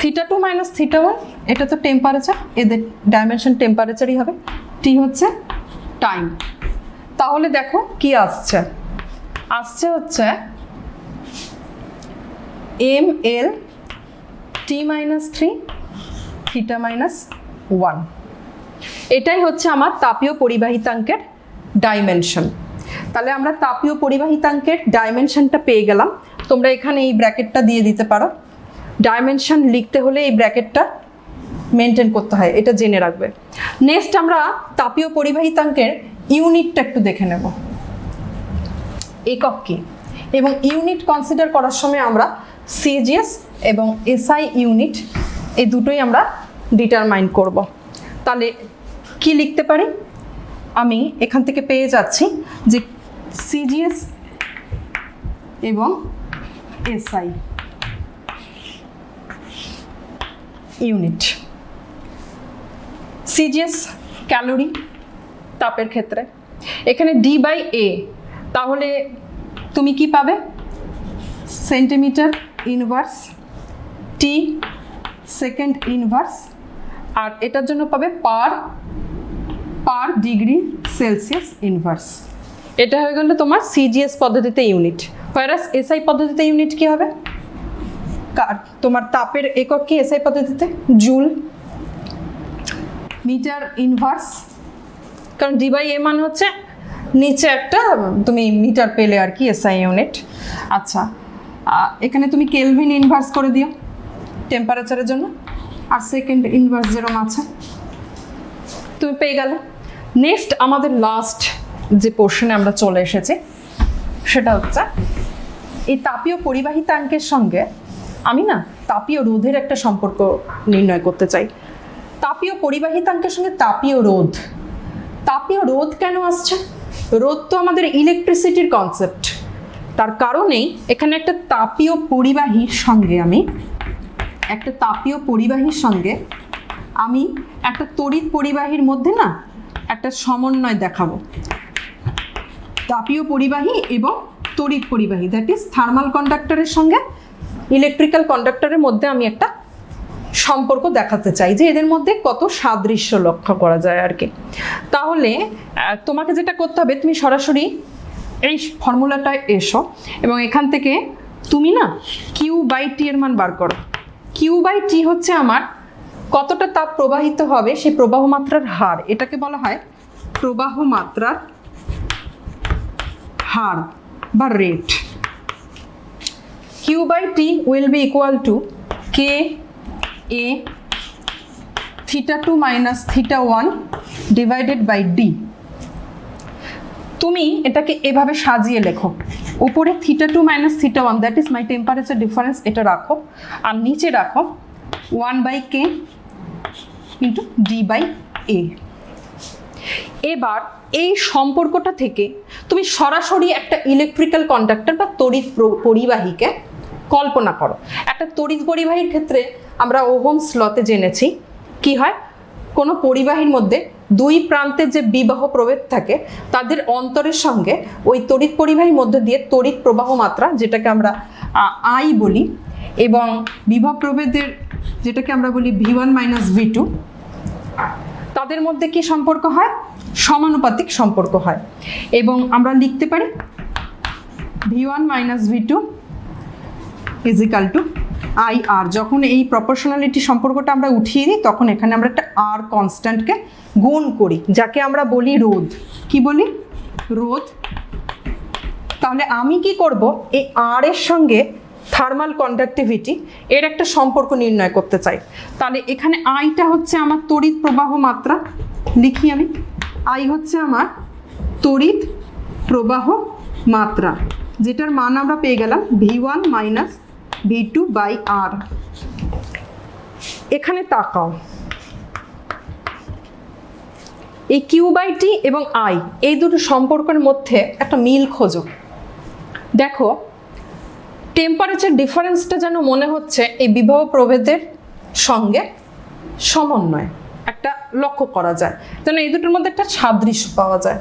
Speaker 2: θ2 - θ1 এটা তো টেম্পারেচার, এদের ডাইমেনশন টেম্পারেচারই হবে। টি হচ্ছে টাইম। তাহলে দেখো কি আসছে, হচ্ছে ml t-3 θ-1। এটাই হচ্ছে আমার তাপীয় পরিবাহিতাঙ্কের ডাইমেনশন। তাহলে আমরা তাপীয় পরিবাহিতাঙ্কের ডাইমেনশনটা পেয়ে গেলাম। তোমরা এখানে এই ব্র্যাকেটটা দিয়ে দিতে পারো, ডাইমেনশন লিখতে হলে এই ব্র্যাকেটটা মেনটেন করতে হয়, এটা জেনে রাখবে। নেক্সট আমরা তাপীয় পরিবাহিতাঙ্কের ইউনিটটা একটু দেখে নেব, একক কি, এবং ইউনিট কনসিডার করার সময় আমরা সিজিএস এবং এসআই ইউনিট এই দুটোই আমরা ডিটারমাইন করব। তাহলে কি লিখতে পারি, আমি এখান থেকে পেয়ে যাচ্ছি যে সিজিএস এবং এসআই ইউনিট। সিজিএস ক্যালোরি তাপের ক্ষেত্রে, এখানে ডি/এ, তাহলে তুমি কি পাবে, সেন্টিমিটার ইনভার্স, টি সেকেন্ড ইনভার্স, আর এটার জন্য পাবে পার ডিগ্রি সেলসিয়াস ইনভার্স। এটা হয়ে গেল তোমার সিজিএস পদ্ধতিতে ইউনিট। হোয়ারাস এসআই পদ্ধতিতে ইউনিট কি হবে, তোমার তাপের একক কি এসআই পদ্ধতিতে, জুল মিটার ইনভার্স, কারণ ডি/এ মান হচ্ছে নিচে একটা তুমি মিটার পেলে আর কি এসআই ইউনিট। আচ্ছা, এখানে তুমি কেলভিন ইনভার্স করে দিও টেম্পারেচারের জন্য, আর সেকেন্ড ইনভার্স যেরকম আছে তুমি পেয়ে গেলে। নেক্সট আমাদের লাস্ট যে পোর্শনে আমরা চলে এসেছি সেটা হচ্ছে এই তাপীয় পরিবাহিতাঙ্কের সঙ্গে আমি না তাপীয় রোধের একটা সম্পর্ক নির্ণয় করতে চাই। তাপীয় পরিবাহিতাঙ্কের সঙ্গে তাপীয় রোধ কেন আসছে? রোধ তো আমাদের ইলেকট্রিসিটির কনসেপ্ট, তার কারণেই এখানে একটা তাপীয় পরিবাহীর সঙ্গে আমি একটা তড়িৎ পরিবাহীর মধ্যে না একটা সমন্বয় দেখাবো। তাপীয় পরিবাহী এবং তড়িৎ পরিবাহী, দ্যাট ইজ থার্মাল কন্ডাক্টরের সঙ্গে ইলেকট্রিক্যাল কন্ডাক্টরের মধ্যে আমি একটা সম্পর্ক দেখাতে চাই যে এদের মধ্যে কত সাদৃশ্য লক্ষ্য করা যায় আর কি। তাহলে তোমাকে যেটা করতে হবে, তুমি সরাসরি এই ফর্মুলাটায় এসো এবং এখান থেকে তুমি না Q/T এর মান বার করো। Q/T হচ্ছে আমার কতটা তাপ প্রবাহিত হবে সেই প্রবাহ মাত্রার হার, এটাকে বলা হয় প্রবাহ মাত্রার হার বা rate. Q/T will be equal to K A θ2 minus θ1 divided by D। তুমি এটাকে এভাবে সাজিয়ে লেখো, উপরে θ2 minus θ1 that is my temperature difference, এটা রাখো, আর নিচে রাখো 1/K ইন্টু D/A। এবার এই সম্পর্কটা থেকে তুমি সরাসরি একটা ইলেকট্রিক্যাল কন্ডাক্টর বা তড়িৎ পরিবাহীকে কল্পনা করো। একটা তড়িৎ পরিবাহীর ক্ষেত্রে আমরা ওহমস লতে জেনেছি কি হয়, কোনো পরিবাহীর মধ্যে দুই প্রান্তের যে বিবাহ প্রভেদ থাকে তাদের অন্তরের সঙ্গে ওই তড়িৎ পরিবাহীর মধ্যে দিয়ে তড়িৎ প্রবাহ মাত্রা, যেটাকে আমরা আই বলি, এবং বিভব প্রভেদের যেটাকে আমরা বলি V1 মাইনাস V2, তাদের মধ্যে কি সম্পর্ক হয়, সমানুপাতিক সম্পর্ক হয়। এবং আমরা লিখতে পারি V1 minus V2 is equal to IR। যখন এই প্রপোর্শনালিটি সম্পর্কটা আমরা উঠিয়ে দিই তখন এখানে আমরা একটা R কনস্ট্যান্টকে গুণ করি, যাকে আমরা বলি রোধ। কি বলি, রোধ। তাহলে আমি কি করব, এই R এর সঙ্গে থার্মাল কন্ডাক্টিভিটি এর একটা সম্পর্ক নির্ণয় করতে চাই। তাহলে এখানে আইটা হচ্ছে আমার তড়িৎ প্রবাহ মাত্রা, লিখি আমি, আই হচ্ছে আমার তড়িৎ প্রবাহ মাত্রা, যেটার মান আমরা পেয়ে গেলাম V1 মাইনাস V2/R। এখানে তাকাও, এই Q/T এবং I এই দুটো সম্পর্কের মধ্যে একটা মিল খোঁজো। দেখো টেম্পারেচার ডিফারেন্সটা যেন মনে হচ্ছে এই বিভব প্রভেদের সঙ্গে সমন্বয় একটা লক্ষ্য করা যায়, যেন এই দুটোর মধ্যে একটা সাদৃশ্য পাওয়া যায়।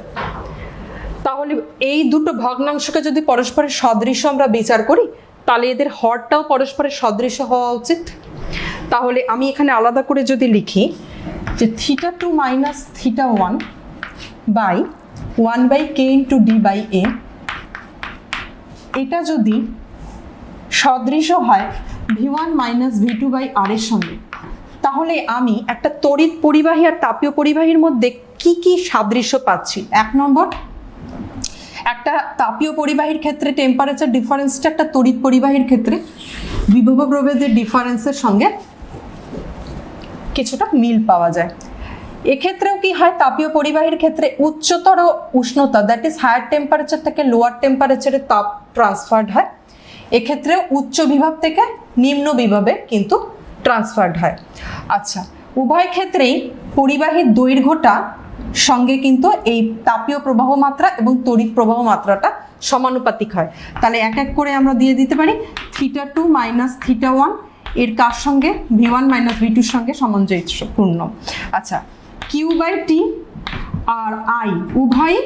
Speaker 2: তাহলে এই দুটো ভগ্নাংশকে যদি পরস্পরের সদৃশ্য আমরা বিচার করি তাহলে এদের হরটাও পরস্পরের সদৃশ্য হওয়া উচিত। তাহলে আমি এখানে আলাদা করে যদি লিখি যে θ2 minus θ1 by 1/K into D/A, এটা যদি সদৃশ্য হয় V1 মাইনাস V2/R এর সঙ্গে, তাহলে আমি একটা তড়িৎ পরিবাহী আর তাপীয় পরিবাহীর মধ্যে কি কি সাদৃশ্য পাচ্ছি। 1 নম্বর, একটা তাপীয় পরিবাহীর ক্ষেত্রে টেম্পারেচার ডিফারেন্সটা একটা তড়িৎ পরিবাহীর ক্ষেত্রে বিভব প্রভেদের ডিফারেন্সের সঙ্গে কিছুটা মিল পাওয়া যায়। এক্ষেত্রেও কি হয়, তাপীয় পরিবাহীর ক্ষেত্রে উচ্চতর উষ্ণতা দ্যাট ইজ হায়ার টেম্পারেচার থেকে লোয়ার টেম্পারেচারে তাপ ট্রান্সফার্ড হয়। এক্ষেত্রে উচ্চ বিভব থেকে নিম্ন বিভবে কিন্তু ট্রান্সফার্ড হয়। আচ্ছা, উভয় ক্ষেত্রেই পরিবাহীর দৈর্ঘ্যটা সঙ্গে কিন্তু এই তাপীয় প্রবাহ মাত্রা এবং তড়িৎ প্রবাহ মাত্রাটা সমানুপাতিক হয়। তাহলে এক এক করে আমরা দিয়ে দিতে পারি θ2 মাইনাস θ1 এর কার সঙ্গে V1 মাইনাস V2 সঙ্গে সামঞ্জস্যপূর্ণ। আচ্ছা, Q/T আর I উভয়ই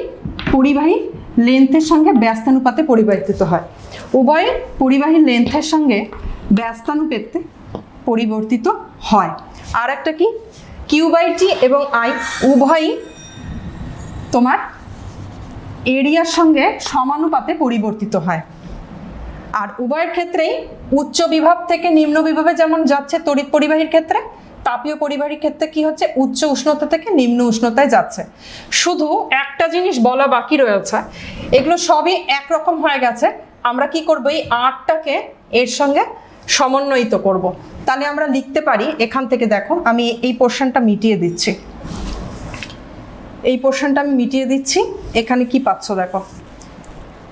Speaker 2: পরিবাহী লেন্থের সঙ্গে ব্যস্তানুপাতে পরিবর্তিত হয়। উভয় পরিবাহী লেন্থের সঙ্গে ব্যস্তানুপাতে পরিবর্তিত হয়। আর একটা কি, Q/T এবং I উভয়ই তোমার এরিয়ার সঙ্গে সমানুপাতে পরিবর্তিত হয়। আর উভয়ের ক্ষেত্রেই উচ্চ বিভব থেকে নিম্ন বিভবে যেমন যাচ্ছে তড়িৎ পরিবাহীর ক্ষেত্রে, তাপীয় পরিবাহীর ক্ষেত্রে কি হচ্ছে, উচ্চ উষ্ণতা থেকে নিম্ন উষ্ণতায় যাচ্ছে। শুধু একটা জিনিস বলা বাকি রয়েছে, এগুলো সবই একরকম হয়ে গেছে। আমরা কি করব, এই আটটাকে এর সঙ্গে সমন্বয়িত করব। তাহলে আমরা লিখতে পারি, এখান থেকে দেখো আমি এই পোর্শনটা মিটিয়ে দিচ্ছি, এই পোর্শনটা আমি মিটিয়ে দিচ্ছি। এখানে কি পাচ্ছ দেখো,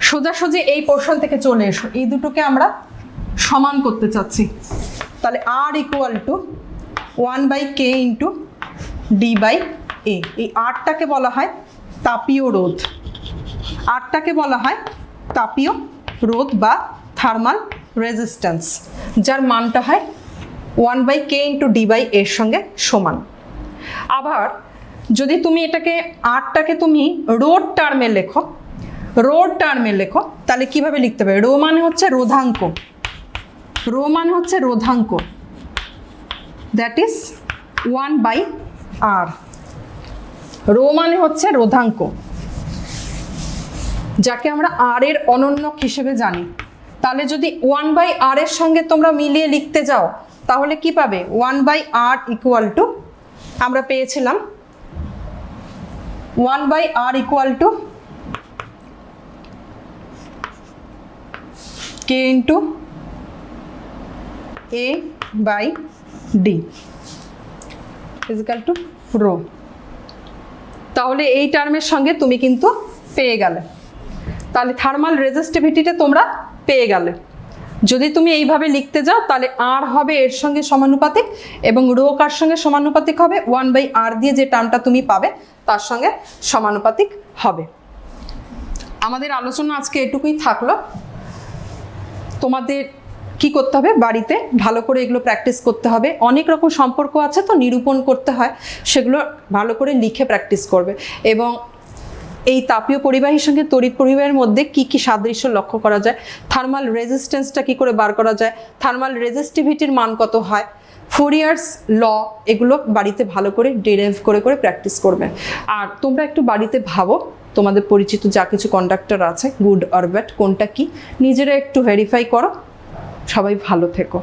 Speaker 2: সোজাসুজি এই পোর্শন থেকে চলে এসো, এই দুটোকে আমরা সমান করতে চাচ্ছি। তাহলে R equal to 1/k into D/A। এই আরটাকে বলা হয় তাপীয় রোধ, আরটাকে বলা হয় তাপীয় রোধ বা থার্মাল রেজিস্ট্যান্স, যার মানটা হয় 1/k ইন্টু D/A এর সঙ্গে সমান। আবার যদি তুমি এটাকে আরটাকে তুমি রোধ টার্মে লেখো, রোধ টার্মে লেখো, তাহলে কিভাবে লিখতে হবে, রো মানে হচ্ছে রোধাঙ্ক, রো মানে হচ্ছে রোধাঙ্ক, দ্যাট ইজ 1/r। রো মানে হচ্ছে রোধাঙ্ক, যাকে আমরা আর এর অনন্যক হিসেবে জানি। তাহলে যদি 1/r এর সঙ্গে তোমরা মিলিয়ে লিখতে যাও, তাহলে কি পাবে, 1/r ইকুয়াল টু, আমরা পেয়েছিলাম 1/r equal to k into A/D equal to rho. তাহলে এই টার্মের সঙ্গে তুমি কিন্তু পেয়ে গেলে, তাহলে থার্মাল রেজিস্টিভিটিটা তোমরা পেয়ে গেলে। যদি তুমি এইভাবে লিখতে যাও, তাহলে আর হবে এর সঙ্গে সমানুপাতিক এবং রো কার সঙ্গে সমানুপাতিক হবে, 1/r দিয়ে যে টার্মটা তুমি পাবে তার সঙ্গে সমানুপাতিক হবে। আমাদের আলোচনা আজকে এটুকুই থাকলো। তোমাদের কি করতে হবে, বাড়িতে ভালো করে এগুলো প্র্যাকটিস করতে হবে। অনেক রকম সম্পর্ক আছে তো নিরূপণ করতে হয়, সেগুলো ভালো করে লিখে প্র্যাকটিস করবে। এবং এই তাপীয় পরিবাহীর সঙ্গে তড়িৎ পরিবাহের মধ্যে কি কি সাদৃশ্য লক্ষ্য করা যায়, থার্মাল রেজিস্ট্যান্সটা কি করে বার করা যায়, থার্মাল রেজিস্টিভিটির মান কত হয়, ফুরিয়ার্স ল, এগুলো বাড়িতে ভালো করে ডিরাইভ করে করে প্র্যাকটিস করবে। আর তোমরা একটু বাড়িতে ভাবো, তোমাদের পরিচিত যা কিছু কন্ডাক্টর আছে, গুড অর ব্যাড, কোনটা কি, নিজেরা একটু ভেরিফাই করো। সবাই ভালো থেকো।